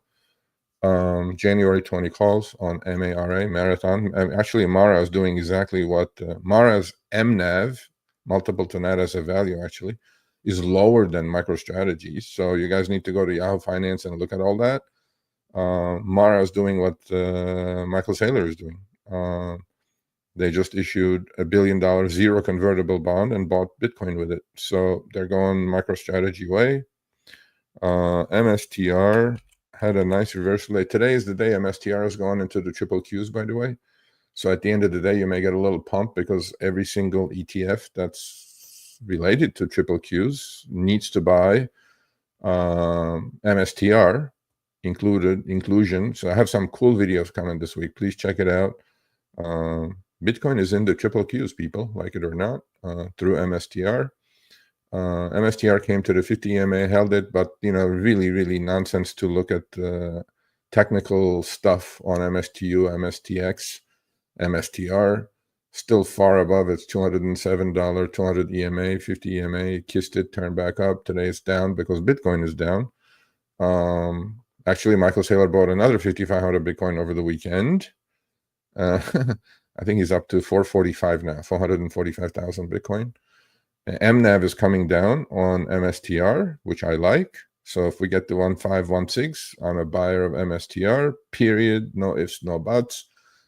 January 20 calls on MARA, Marathon. Actually, Mara is doing exactly what Mara's MNAV, multiple to net as a value, actually, is lower than MicroStrategy. So you guys need to go to Yahoo Finance and look at all that. Mara is doing what Michael Saylor is doing. They just issued $1 billion zero convertible bond and bought Bitcoin with it. So they're going MicroStrategy way. MSTR had a nice reversal. Today is the day MSTR is going into the triple Qs, by the way. So at the end of the day, you may get a little pump because every single ETF that's related to triple Qs needs to buy MSTR inclusion. So I have some cool videos coming this week. Please check it out. Bitcoin is in the triple Qs, people, like it or not, through MSTR. MSTR came to the 50 EMA, held it, but really, really nonsense to look at technical stuff on MSTU, MSTX, MSTR. Still far above its $207, 200 EMA, 50 EMA, kissed it, turned back up. Today it's down because Bitcoin is down. Actually, Michael Saylor bought another 5,500 Bitcoin over the weekend. I think he's up to 445 now, 445,000 Bitcoin. MNAV is coming down on MSTR, which I like. So if we get to 1516, I'm a buyer of MSTR, period. No ifs, no buts.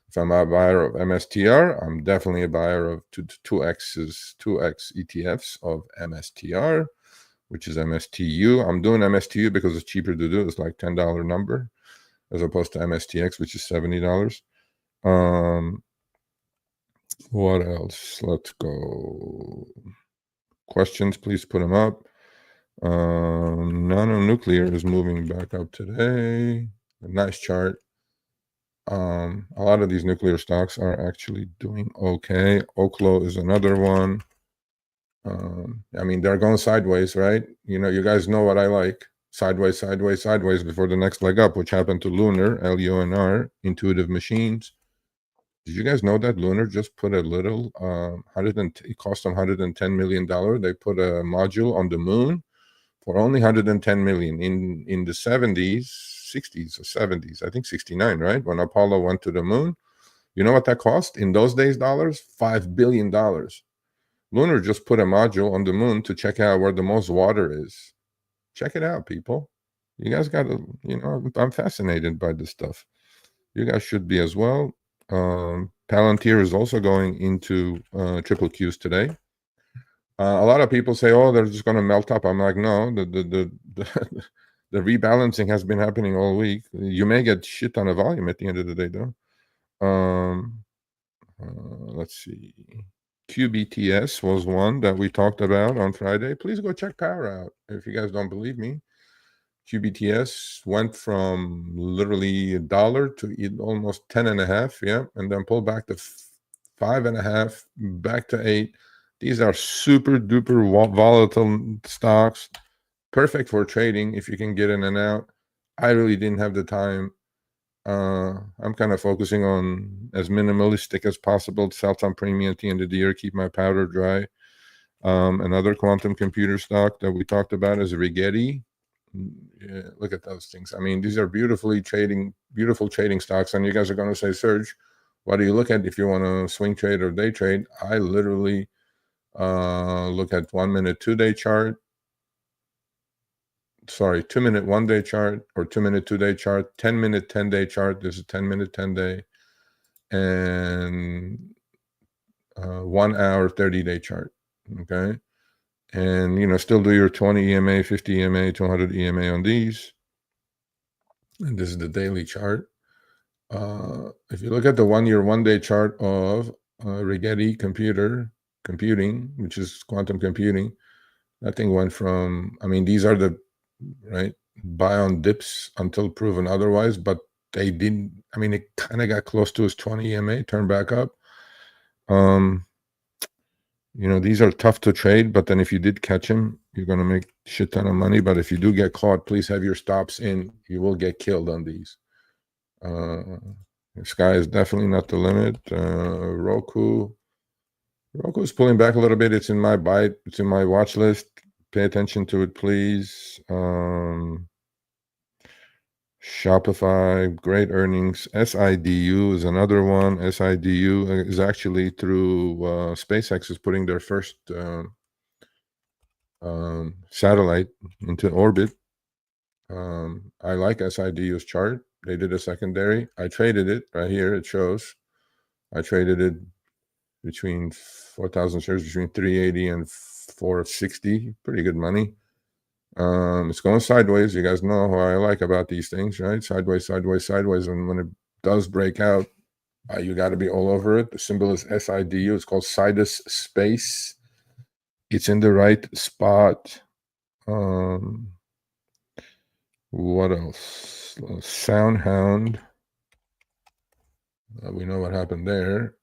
If I'm a buyer of MSTR, I'm definitely a buyer of 2x ETFs of MSTR, which is MSTU. I'm doing MSTU because it's cheaper to do. It's like $10 number as opposed to MSTX, which is $70. What else? Let's go. Questions, please put them up. Nano-nuclear is moving back up today. A nice chart. A lot of these nuclear stocks are actually doing okay. Oklo is another one. I mean, they're going sideways, right? You guys know what I like. Sideways, sideways, sideways before the next leg up, which happened to Lunar, LUNR, Intuitive Machines. Did you guys know that Lunar just put a little, it cost them $110 million. They put a module on the moon for only $110 million in the 70s, 60s or 70s, I think 69, right? When Apollo went to the moon. You know what that cost? In those days, dollars? $5 billion. Lunar just put a module on the moon to check out where the most water is. Check it out, people. You guys got to, I'm fascinated by this stuff. You guys should be as well. Palantir is also going into triple Qs today. A lot of people say, "Oh, they're just going to melt up." I'm like, no, the rebalancing has been happening all week. You may get shit ton of volume at the end of the day, though. Let's see. QBTS was one that we talked about on Friday. Please go check Power out if you guys don't believe me. QBTS went from literally $1 to almost 10.5, yeah, and then pulled back to 5.5, back to 8. These are super duper volatile stocks, perfect for trading if you can get in and out. I really didn't have the time. I'm kind of focusing on as minimalistic as possible to sell some premium at the end of the year, keep my powder dry. Another quantum computer stock that we talked about is Rigetti. Yeah, look at those things. I mean, these are beautiful trading stocks. And you guys are going to say, Serge, what do you look at if you want to swing trade or day trade? I literally look at 1 minute 2-day chart. Sorry, 2 minute 1-day chart or 2 minute 2-day chart, 10 minute 10-day chart. There's a 10 minute 10-day and 1 hour 30-day chart. Okay. And, still do your 20 EMA, 50 EMA, 200 EMA on these. And this is the daily chart. If you look at the 1-year 1-day chart of Rigetti computing, which is quantum computing, that thing went from, I mean, these are the, right, buy on dips until proven otherwise, but they didn't, I mean, it kind of got close to his 20 EMA, turned back up. These are tough to trade, but then if you did catch him, you're going to make a shit ton of money. But if you do get caught, please have your stops in. You will get killed on these. The sky is definitely not the limit. Roku's pulling back a little bit. It's in my bite. It's in my watch list. Pay attention to it, please. Shopify, great earnings. SIDU is another one. SIDU is actually through SpaceX is putting their first satellite into orbit. I like SIDU's chart. They did a secondary. I traded it right here. It shows. I traded it between 4,000 shares between 380 and 460. Pretty good money. It's going sideways. You guys know what I like about these things, right? Sideways, sideways, sideways. And when it does break out, you got to be all over it. The symbol is SIDU. It's called Sidus Space. It's in the right spot. What else? Soundhound. We know what happened there.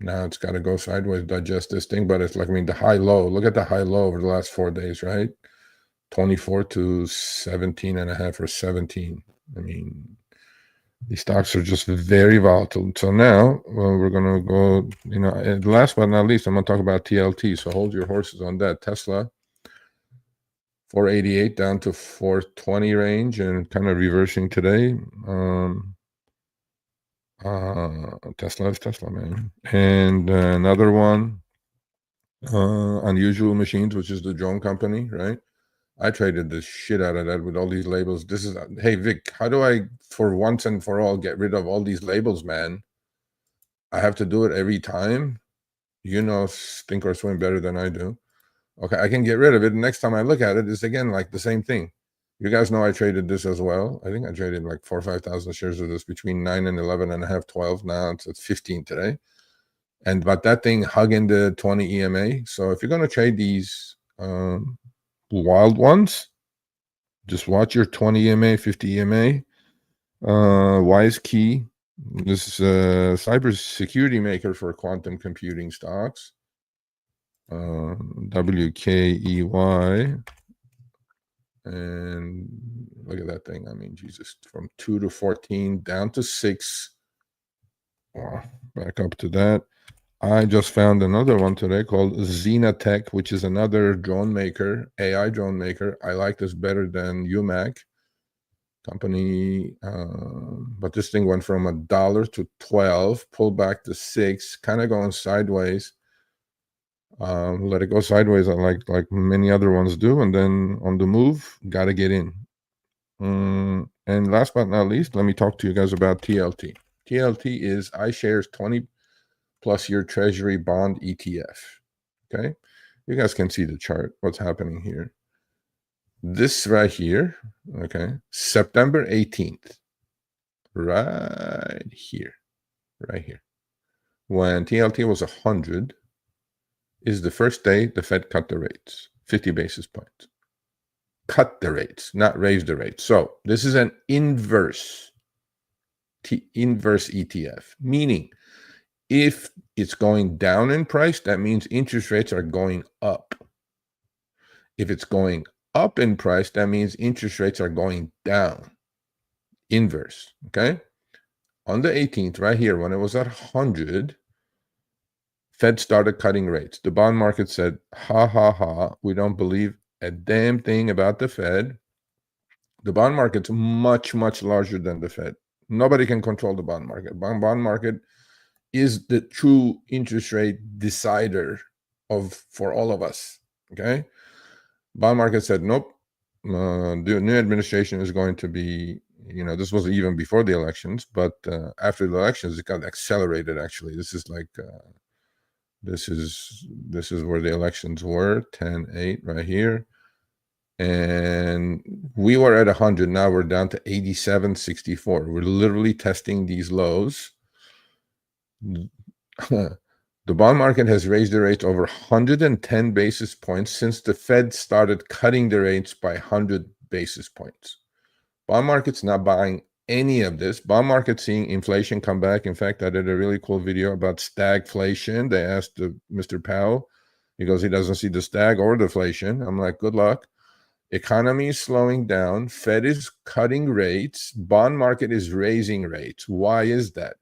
Now it's got to go sideways, digest this thing. But it's like, I mean, the high low. Look at the high low over the last 4 days, right? 24 to 17.5 or 17. I mean, these stocks are just very volatile. So now we're going to go, and last but not least, I'm going to talk about TLT. So hold your horses on that. Tesla, 488 down to 420 range and kind of reversing today. Tesla is Tesla, man. And another one, Unusual Machines, which is the drone company, right? I traded the shit out of that with all these labels. This is, hey, Vic, how do I, for once and for all, get rid of all these labels, man? I have to do it every time. Think or swim better than I do. Okay, I can get rid of it. Next time I look at it, it's again like the same thing. You guys know I traded this as well. I think I traded like 4,000 or 5,000 shares of this between 9 and 11.5, 12. Now it's at 15 today. But that thing hugging the 20 EMA. So if you're going to trade these wild ones, just watch your 20 EMA, 50 EMA. Wise Key. This is a cybersecurity maker for quantum computing stocks. WKEY. And look at that thing. I mean, Jesus, from 2 to 14 down to 6. Back up to that. I just found another one today called Xenatech, which is another drone maker, AI drone maker. I like this better than UMAC company, but this thing went from $1 to 12, pulled back to 6, kind of going sideways. Let it go sideways like many other ones do, and then on the move, got to get in. And last but not least, let me talk to you guys about TLT. TLT is iShares 20+ year Treasury bond ETF. Okay, you guys can see the chart, what's happening here. This right here, okay, September 18th, right here, when TLT was 100, is the first day the Fed cut the rates, 50 basis points. Cut the rates, not raise the rates. So this is an inverse ETF, meaning if it's going down in price, that means interest rates are going up. If it's going up in price, that means interest rates are going down. Inverse, okay? On the 18th, right here, when it was at 100, Fed started cutting rates. The bond market said, ha, ha, ha, we don't believe a damn thing about the Fed. The bond market's much, much larger than the Fed. Nobody can control the bond market. Bond market is the true interest rate decider for all of us, okay? Bond market said, nope, the new administration is going to be, this was even before the elections, but after the elections, it got accelerated, actually. This is like, this is where the elections were, 10-8 right here. And we were at 100, now we're down to 87.64. We're literally testing these lows. The bond market has raised the rates over 110 basis points since the Fed started cutting the rates by 100 basis points. Bond market's not buying any of this. Bond market seeing inflation come back. In fact, I did a really cool video about stagflation. They asked Mr. Powell. He goes, he doesn't see the stag or deflation. I'm like, good luck. Economy is slowing down. Fed is cutting rates. Bond market is raising rates. Why is that?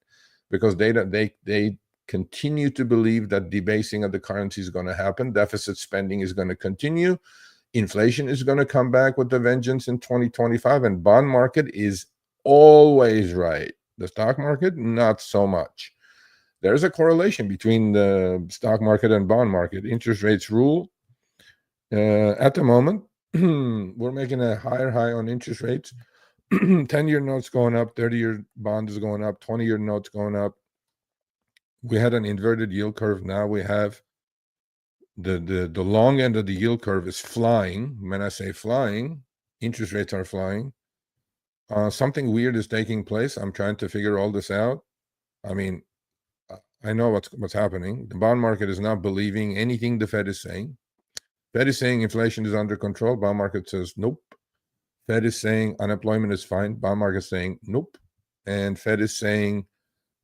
Because they continue to believe that debasing of the currency is going to happen. Deficit spending is going to continue. Inflation is going to come back with a vengeance in 2025. And bond market is always right. The stock market, not so much. There's a correlation between the stock market and bond market. Interest rates rule. At the moment, we're making a higher high on interest rates. 10-year notes going up, 30-year bond is going up, 20-year notes going up. We had an inverted yield curve. Now we have the long end of the yield curve is flying. When I say flying, interest rates are flying. Something weird is taking place. I'm trying to figure all this out. I mean, I know what's happening. The bond market is not believing anything the Fed is saying. Fed is saying inflation is under control. Bond market says nope. Fed is saying unemployment is fine. Bond market is saying nope. And Fed is saying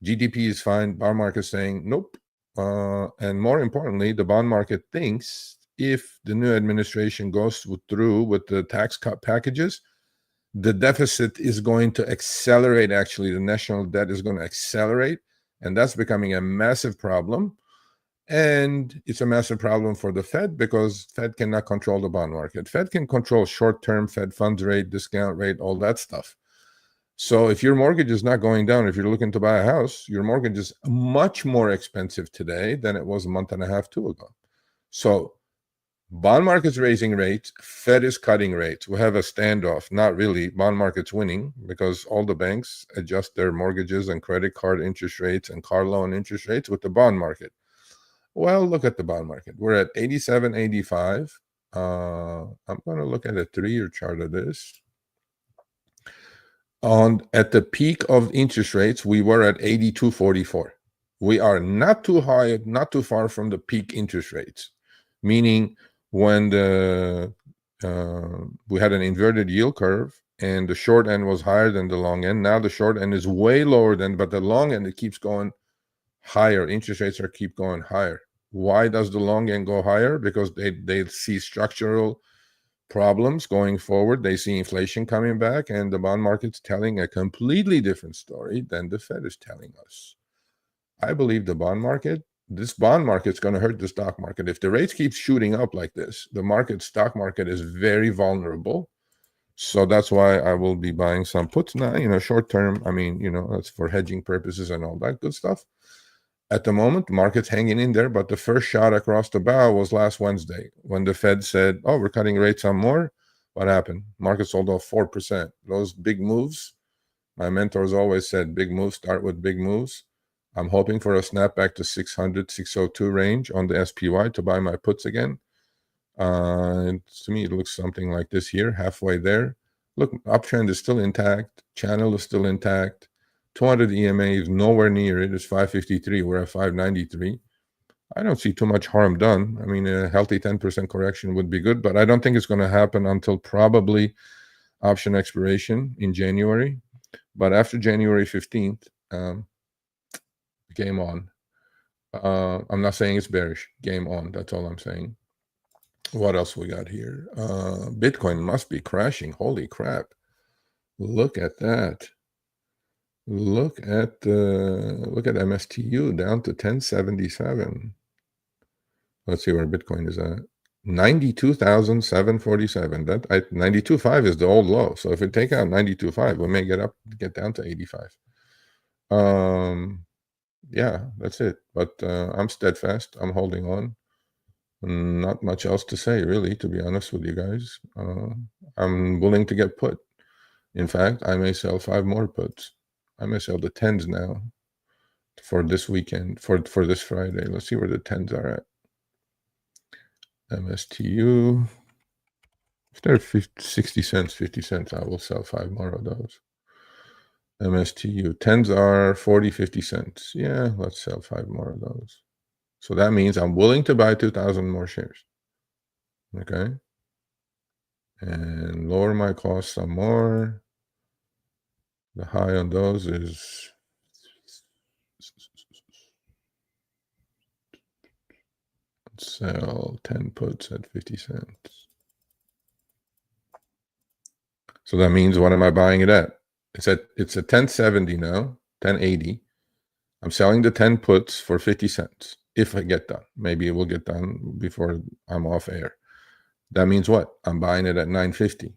GDP is fine. Bond market is saying nope. And more importantly, the bond market thinks if the new administration goes through with the tax cut packages, the deficit is going to accelerate. Actually, the national debt is going to accelerate, and that's becoming a massive problem. And it's a massive problem for the Fed because Fed cannot control the bond market. Fed can control short-term Fed funds rate, discount rate, all that stuff. So if your mortgage is not going down, if you're looking to buy a house, your mortgage is much more expensive today than it was a month and a half, 2 ago. So bond market's raising rates, Fed is cutting rates. We have a standoff. Not really. Bond market's winning because all the banks adjust their mortgages and credit card interest rates and car loan interest rates with the bond market. Well, look at the bond market. We're at 87.85. I'm going to look at a 3-year chart of this. At the peak of interest rates, we were at 82.44. We are not too high, not too far from the peak interest rates, meaning when we had an inverted yield curve and the short end was higher than the long end. Now the short end is way lower than, but the long end, it keeps going higher. Interest rates keep going higher. Why does the long end go higher? Because they see structural problems going forward. They see inflation coming back, and the bond market's telling a completely different story than the Fed is telling us. I believe this bond market's going to hurt the stock market. If the rates keep shooting up like this, the stock market is very vulnerable. So that's why I will be buying some puts now, short term. I mean, that's for hedging purposes and all that good stuff. At the moment, the market's hanging in there, but the first shot across the bow was last Wednesday when the Fed said, oh, we're cutting rates some more. What happened? Market sold off 4%. Those big moves, my mentors always said, big moves start with big moves. I'm hoping for a snapback to 600, 602 range on the SPY to buy my puts again. To me, it looks something like this here, halfway there. Look, uptrend is still intact. Channel is still intact. 200 EMA is nowhere near it. It's 553. We're at 593. I don't see too much harm done. I mean, a healthy 10% correction would be good, but I don't think it's going to happen until probably option expiration in January. But after January 15th, game on. I'm not saying it's bearish. Game on. That's all I'm saying. What else we got here? Bitcoin must be crashing. Holy crap. Look at that. Look at MSTU down to 1077. Let's see where Bitcoin is at. 92,747. 92.5 is the old low. So if we take out 92.5, we may get down to 85. Yeah, that's it. But I'm steadfast. I'm holding on. Not much else to say, really, to be honest with you guys. I'm willing to get put. In fact, I may sell 5 more puts. I may sell the 10s now for this weekend, for this Friday. Let's see where the 10s are at. MSTU. If they're 60 cents, 50 cents, I will sell 5 more of those. MSTU. 10s are 40, 50 cents. Yeah, let's sell 5 more of those. So that means I'm willing to buy 2,000 more shares. Okay. And lower my cost some more. The high on those is sell 10 puts at 50 cents. So that means what am I buying it at? It's at 1070 now, 1080. I'm selling the 10 puts for 50 cents if I get done. Maybe it will get done before I'm off air. That means what? I'm buying it at 950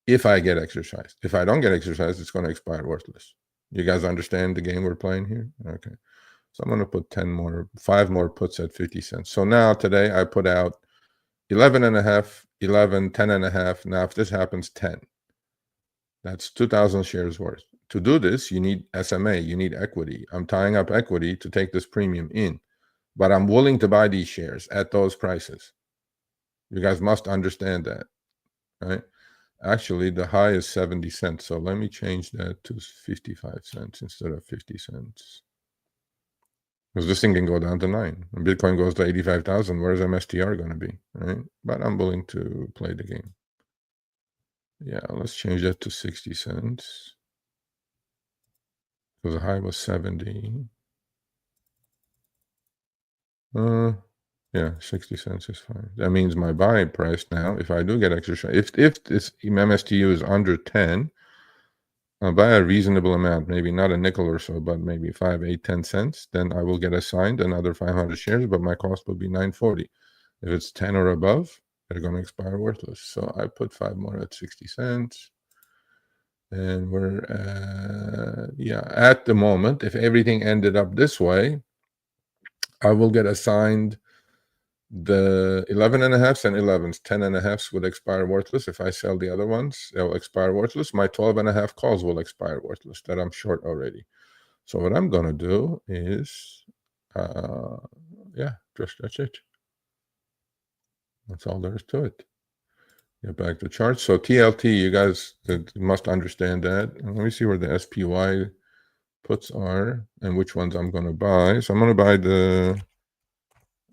if I get exercised. If I don't get exercised, it's going to expire worthless. You guys understand the game we're playing here? Okay. So I'm going to put 5 more puts at 50 cents. So now today I put out 11 and a half, 11, 10 and a half. Now if this happens, 10. That's 2,000 shares worth. To do this, you need SMA, you need equity. I'm tying up equity to take this premium in, but I'm willing to buy these shares at those prices. You guys must understand that, right? Actually, the high is 70 cents. So let me change that to 55 cents instead of 50 cents. Because this thing can go down to 9. When Bitcoin goes to 85,000, where's MSTR going to be, right? But I'm willing to play the game. Yeah, let's change that to 60 cents. Because the high was 70. Yeah, 60 cents is fine. That means my buy price now, if I do get exercise, if this MSTU is under 10, I'll buy a reasonable amount, maybe not a nickel or so, but maybe 5, 8, 10 cents. Then I will get assigned another 500 shares, but my cost will be 940. If it's 10 or above, they're going to expire worthless. So I put 5 more at 60 cents. And we're, at the moment, if everything ended up this way, I will get assigned the 11 and a halves and 11s. 10 and a halves would expire worthless. If I sell the other ones, they'll expire worthless. My 12 and a half calls will expire worthless that I'm short already. So what I'm going to do is, that's it. That's all there is to it. Get back to charts. So TLT, you guys must understand that. Let me see where the SPY puts are and which ones I'm going to buy. So I'm going to buy the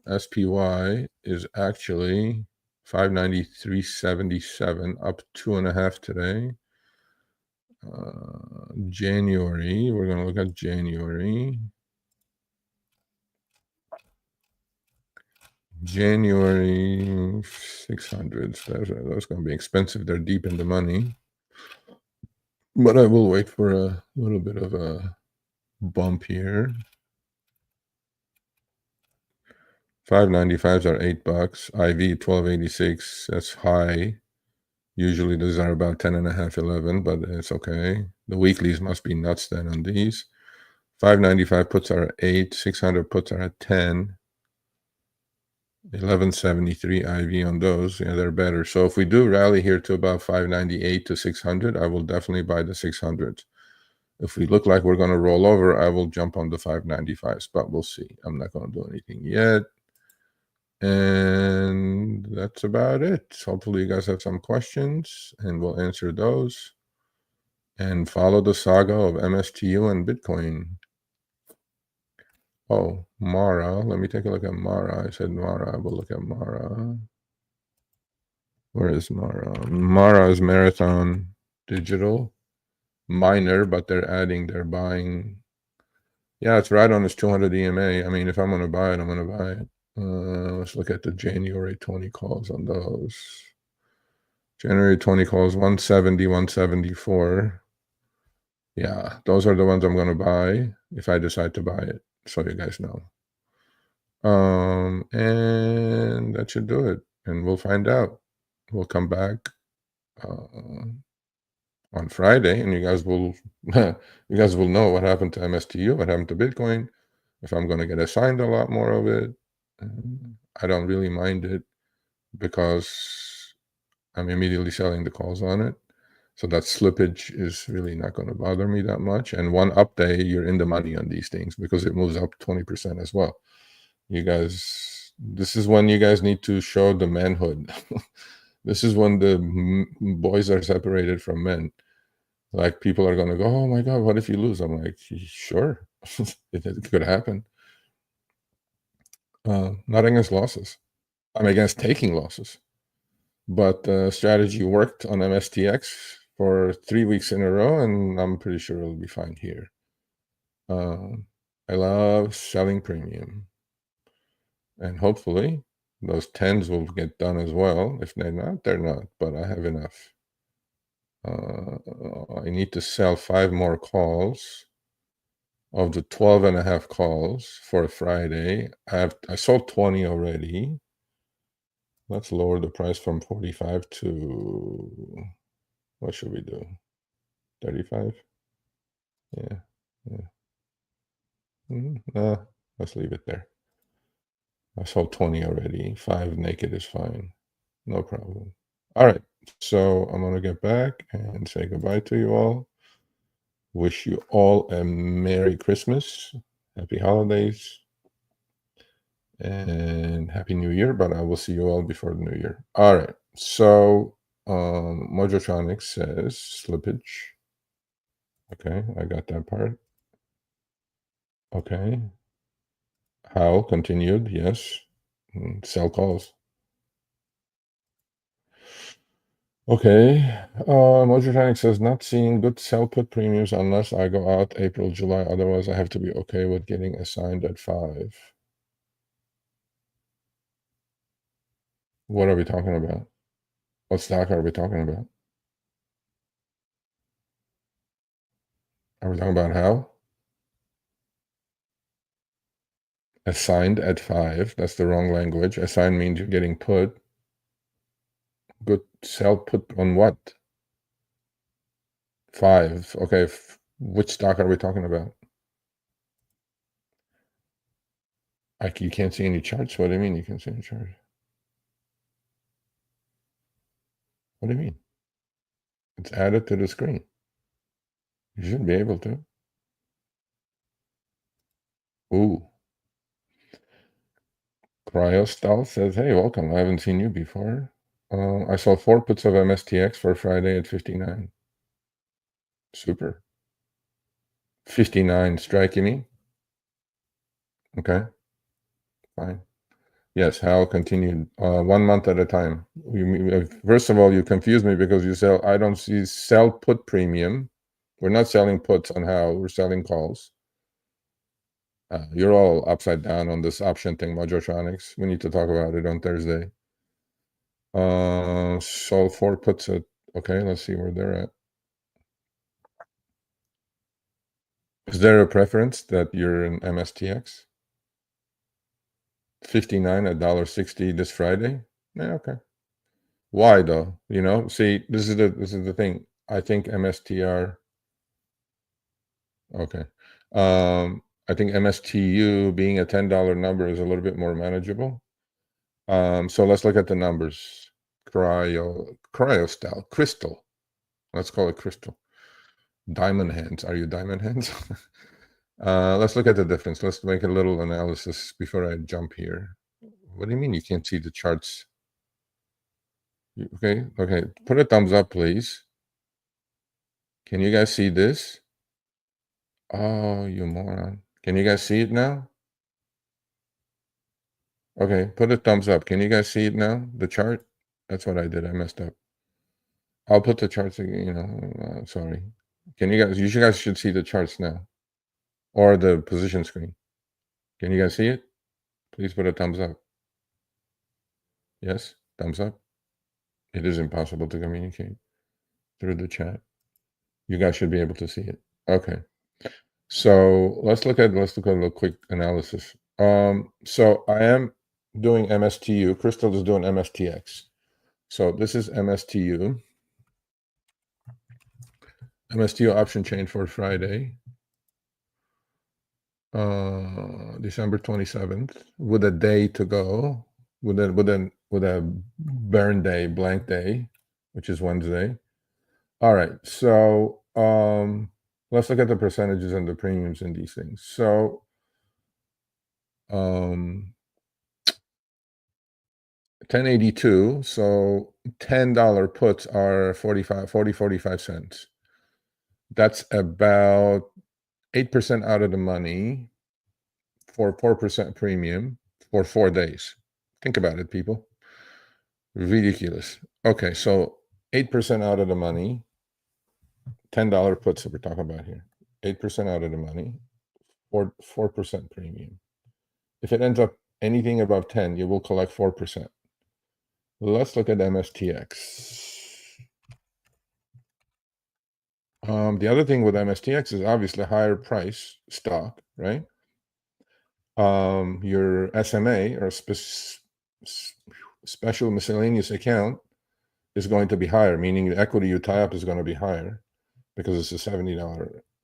SPY is actually 593.77, up 2.5 today. January, we're going to look at January. January 600s. Those going to be expensive. They're deep in the money. But I will wait for a little bit of a bump here. 595s are $8. IV 1286. That's high. Usually these are about 10.5, 11, but it's okay. The weeklies must be nuts then on these. 595 puts are at 8. 600 puts are at 10. 1173 IV on those. Yeah, they're better. So if we do rally here to about 598 to 600, I will definitely buy the 600s. If we look like we're going to roll over, I will jump on the 595s, but we'll see. I'm not going to do anything yet. And that's about it. Hopefully you guys have some questions and we'll answer those. And follow the saga of MSTU and Bitcoin. Oh, Mara. Let me take a look at Mara. I said Mara. I will look at Mara. Where is Mara? Mara is Marathon Digital. Minor, but they're buying. Yeah, it's right on this 200 EMA. I mean, if I'm going to buy it, I'm going to buy it. Let's look at the January 20 calls on those. January 20 calls, 170, 174. Yeah, those are the ones I'm going to buy if I decide to buy it, so you guys know. And that should do it. And we'll find out. We'll come back on Friday, and you guys will know what happened to MSTU, what happened to Bitcoin, if I'm going to get assigned a lot more of it. I don't really mind it because I'm immediately selling the calls on it. So that slippage is really not going to bother me that much. And one up day, you're in the money on these things because it moves up 20% as well. You guys, this is when you guys need to show the manhood. This is when the boys are separated from men. Like, people are going to go, oh my God, what if you lose? I'm like, sure, it could happen. Not against losses. I'm against taking losses. But the strategy worked on MSTX for 3 weeks in a row, and I'm pretty sure it'll be fine here. I love selling premium. And hopefully those 10s will get done as well. If they're not, they're not. But I have enough. I need to sell 5 more calls of the 12.5 calls for Friday. I sold 20 already. Let's lower the price from 45 to, what should we do? 35? Yeah. Let's leave it there. I sold 20 already. 5 naked is fine. No problem. All right. So I'm going to get back and say goodbye to you all. Wish you all a Merry Christmas, Happy Holidays, and Happy New Year. But I will see you all before the New Year. All right. So Mojotronics says slippage. Okay, I got that part. Okay. How continued? Yes. Sell calls. Okay. Mojotronics says not seeing good sell put premiums unless I go out April, July. Otherwise, I have to be okay with getting assigned at 5. What are we talking about? What stock are we talking about? Are we talking about how? Assigned at 5. That's the wrong language. Assigned means you're getting put. Good sell put on what? 5. Okay. Which stock are we talking about? You can't see any charts. What do you mean you can't see any charts? What do you mean? It's added to the screen. You should be able to. Ooh. Cryostal says, hey, welcome. I haven't seen you before. I saw 4 puts of MSTX for Friday at 59. Super. 59 strike, you mean? Okay. Fine. Yes, Hal continued. 1 month at a time. First of all, you confused me because you sell, I don't see sell put premium. We're not selling puts on Hal. We're selling calls. You're all upside down on this option thing, Mojotronics. We need to talk about it on Thursday. So 4 puts at, okay, let's see where they're at. Is there a preference that you're in MSTX? 59 at $1.60 this Friday? Yeah, okay. Why though? See, this is the thing. I think MSTR. Okay. I think MSTU being a $10 number is a little bit more manageable. So let's look at the numbers. Cryostal, crystal. Let's call it crystal. Diamond hands. Are you diamond hands? Let's look at the difference. Let's make a little analysis before I jump here. What do you mean you can't see the charts? Okay, okay. Put a thumbs up, please. Can you guys see this? Oh, you moron. Can you guys see it now? Okay, put a thumbs up. Can you guys see it now? The chart? That's what I did. I messed up. I'll put the charts again, sorry. Can you guys should see the charts now. Or the position screen. Can you guys see it? Please put a thumbs up. Yes, thumbs up. It is impossible to communicate through the chat. You guys should be able to see it. Okay. So let's look at a little quick analysis. So I am doing MSTU. Crystal is doing MSTX. So this is MSTU. MSTU option chain for Friday, December 27th, with a day to go, with a burn day, blank day, which is Wednesday. All right. So let's look at the percentages and the premiums in these things. So 1082, so $10 puts are 45 cents. That's about 8% out of the money for 4% premium for 4 days. Think about it, people. Ridiculous. Okay, so 8% out of the money, $10 puts that we're talking about here. 8% out of the money, 4% premium. If it ends up anything above 10, you will collect 4%. Let's look at MSTX. The other thing with MSTX is obviously higher price stock, right? Your SMA or special miscellaneous account is going to be higher, meaning the equity you tie up is going to be higher because it's a $70.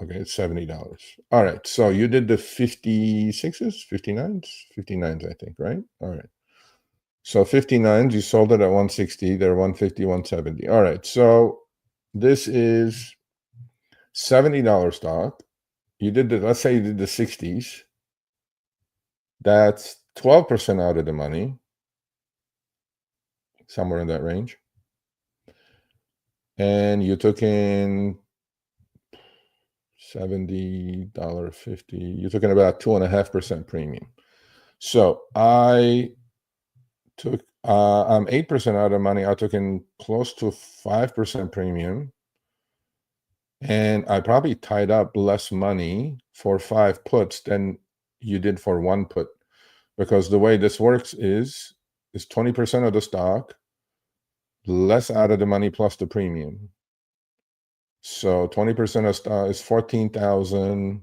Okay, it's $70. All right, so you did the 56s, 59s, 59s, I think, right? All right. So 59s, you sold it at 160. They're 150, 170. All right, so this is $70 stock. You did let's say you did the 60s. That's 12% out of the money, somewhere in that range. And you took in $70.50. You took in about 2.5% premium. So I'm 8% out of the money. I took in close to 5% premium. And I probably tied up less money for 5 puts than you did for 1 put. Because the way this works is 20% of the stock, less out of the money plus the premium. So 20% of stock is 14,000,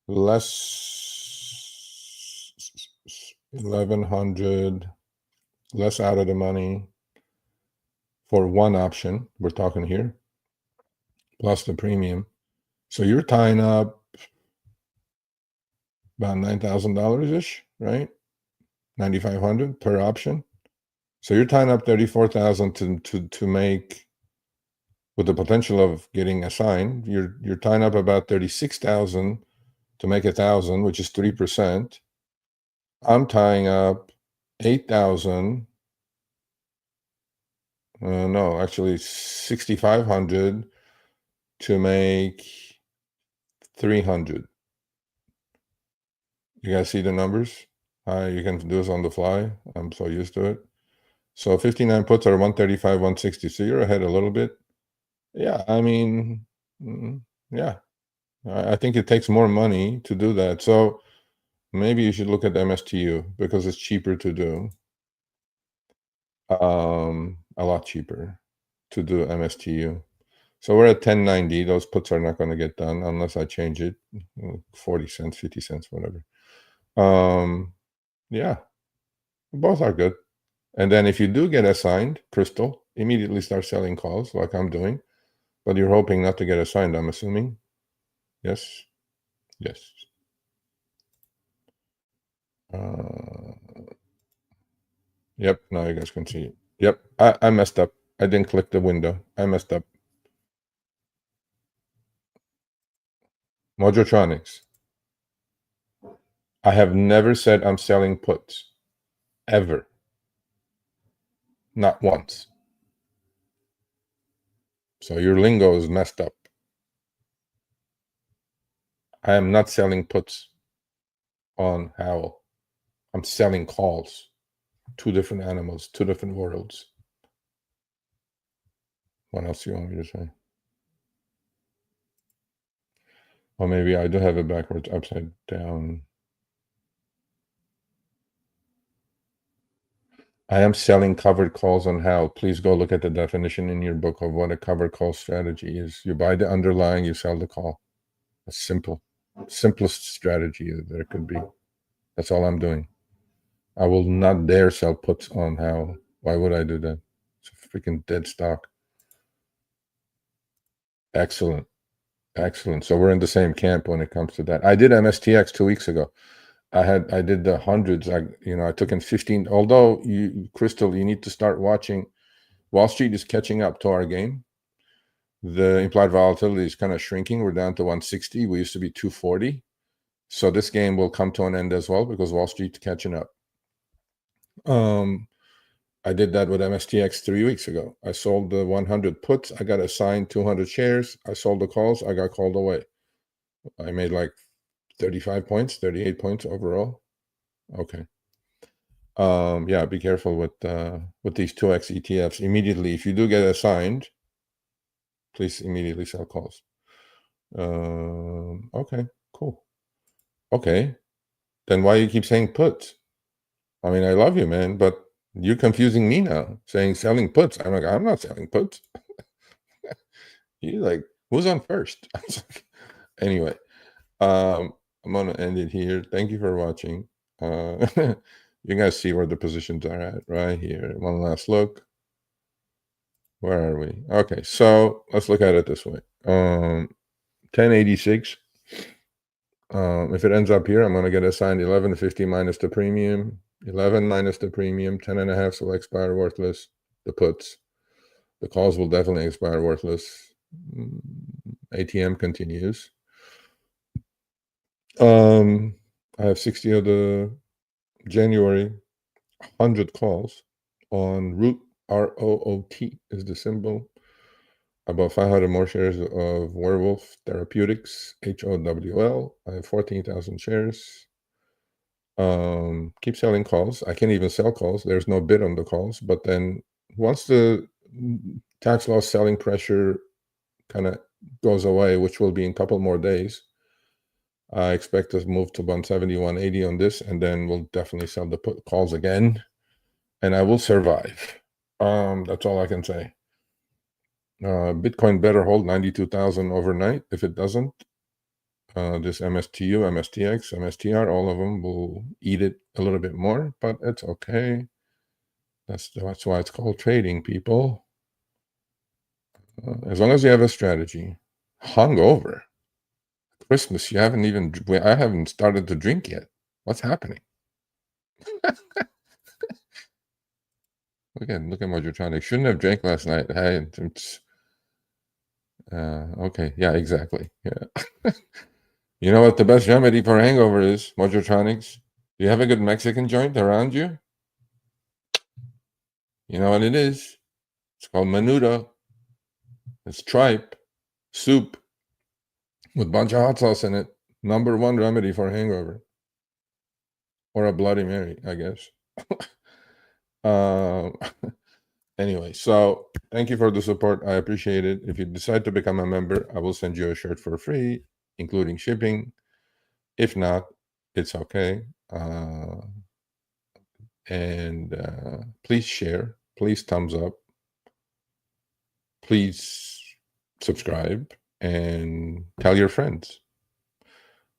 less 1,100, less out of the money for 1 option. We're talking here, plus the premium. So you're tying up about $9,000-ish, right? 9,500 per option. So you're tying up 34,000 to make, with the potential of getting assigned, you're tying up about 36,000 to make 1,000, which is 3%. I'm tying up 8,000. No, actually 6,500 to make 300. You guys see the numbers? You can do this on the fly. I'm so used to it. So 59 puts are 135, 160. So you're ahead a little bit. Yeah, I mean, yeah. I think it takes more money to do that. So maybe you should look at MSTU because it's cheaper to do. A lot cheaper to do MSTU. So we're at 1090. Those puts are not going to get done unless I change it 40 cents, 50 cents, whatever. Yeah, both are good. And then if you do get assigned, Crystal, immediately start selling calls like I'm doing. But you're hoping not to get assigned, I'm assuming. Yes. Yes. Yep, now you guys can see it. Yep, I messed up. I didn't click the window. I messed up. Mojotronics. I have never said I'm selling puts. Ever. Not once. So your lingo is messed up. I am not selling puts on Howell. I'm selling calls. Two different animals, two different worlds. What else do you want me to say? Or maybe I do have it backwards, upside down. I am selling covered calls on Howell. Please go look at the definition in your book of what a covered call strategy is. You buy the underlying, you sell the call. It's simple. Simplest strategy there could be. That's all I'm doing. I will not dare sell puts on Howell. Why would I do that? It's a freaking dead stock. Excellent. Excellent. So we're in the same camp when it comes to that. I did MSTX 2 weeks ago. I did the hundreds. I took in 15. Although Crystal, you need to start watching. Wall Street is catching up to our game. The implied volatility is kind of shrinking. We're down to 160. We used to be 240. So this game will come to an end as well because Wall Street's catching up. I did that with MSTX 3 weeks ago. I sold the 100 puts. I got assigned 200 shares. I sold the calls. I got called away. I made like 35 points, 38 points overall. Okay. Yeah, be careful with these 2x ETFs. Immediately, if you do get assigned, please immediately sell calls. Okay, cool. Okay. Then why you keep saying puts? I mean, I love you, man, but you're confusing me now, saying selling puts. I'm like, I'm not selling puts. You're like, who's on first? Anyway, I'm gonna end it here. Thank you for watching. You guys see where the positions are at right here. One last look. Where are we? Okay, so let's look at it this way. 1086. If it ends up here, I'm going to get assigned 11.50 minus the premium, 11 minus the premium, 10.5 will expire worthless. The puts, the calls will definitely expire worthless. ATM continues. I have 60 of the January 100 calls on Root, ROOT is the symbol. About 500 more shares of Werewolf Therapeutics, HOWL. I have 14,000 shares. Keep selling calls. I can't even sell calls. There's no bid on the calls. But then once the tax loss selling pressure kind of goes away, which will be in a couple more days, I expect to move to 170, 180 on this, and then we'll definitely sell the put calls again, and I will survive. That's all I can say. Bitcoin better hold 92,000 overnight. If it doesn't, this MSTU, MSTX, MSTR, all of them will eat it a little bit more, but it's okay. That's why it's called trading, people. As long as you have a strategy. Hungover. Christmas, I haven't started to drink yet. What's happening? Look at what you're trying to. Shouldn't have drank last night. Hey, okay, yeah, exactly. Yeah. You know what the best remedy for hangover is? Mojotronics. Do you have a good Mexican joint around you? You know what it is? It's called menudo. It's tripe, soup, with a bunch of hot sauce in it. Number one remedy for hangover. Or a Bloody Mary, I guess. Anyway, so thank you for the support. I appreciate it. If you decide to become a member, I will send you a shirt for free, including shipping. If not, it's okay. Please share. Please thumbs up. Please subscribe and tell your friends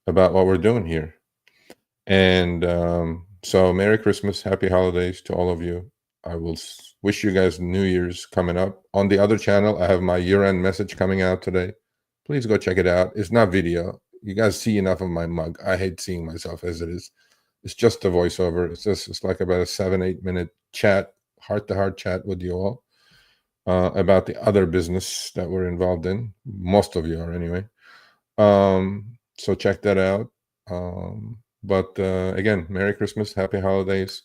about what we're doing here. And so Merry Christmas, Happy Holidays to all of you. I will wish you guys New Year's coming up. On the other channel, I have my year-end message coming out today. Please go check it out. It's not video. You guys see enough of my mug. I hate seeing myself as it is. It's just a voiceover. It's like about a 7-8 minute chat, heart-to-heart chat with you all about the other business that we're involved in. Most of you are anyway. So check that out. But again, Merry Christmas, Happy Holidays.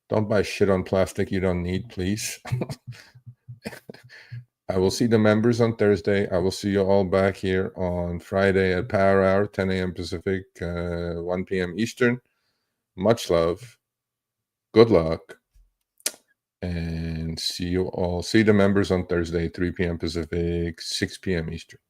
Don't buy shit on plastic you don't need, please. I will see the members on Thursday. I will see you all back here on Friday at Power Hour, 10 a.m. Pacific, 1 p.m. Eastern. Much love. Good luck. And see you all. See the members on Thursday, 3 p.m. Pacific, 6 p.m. Eastern.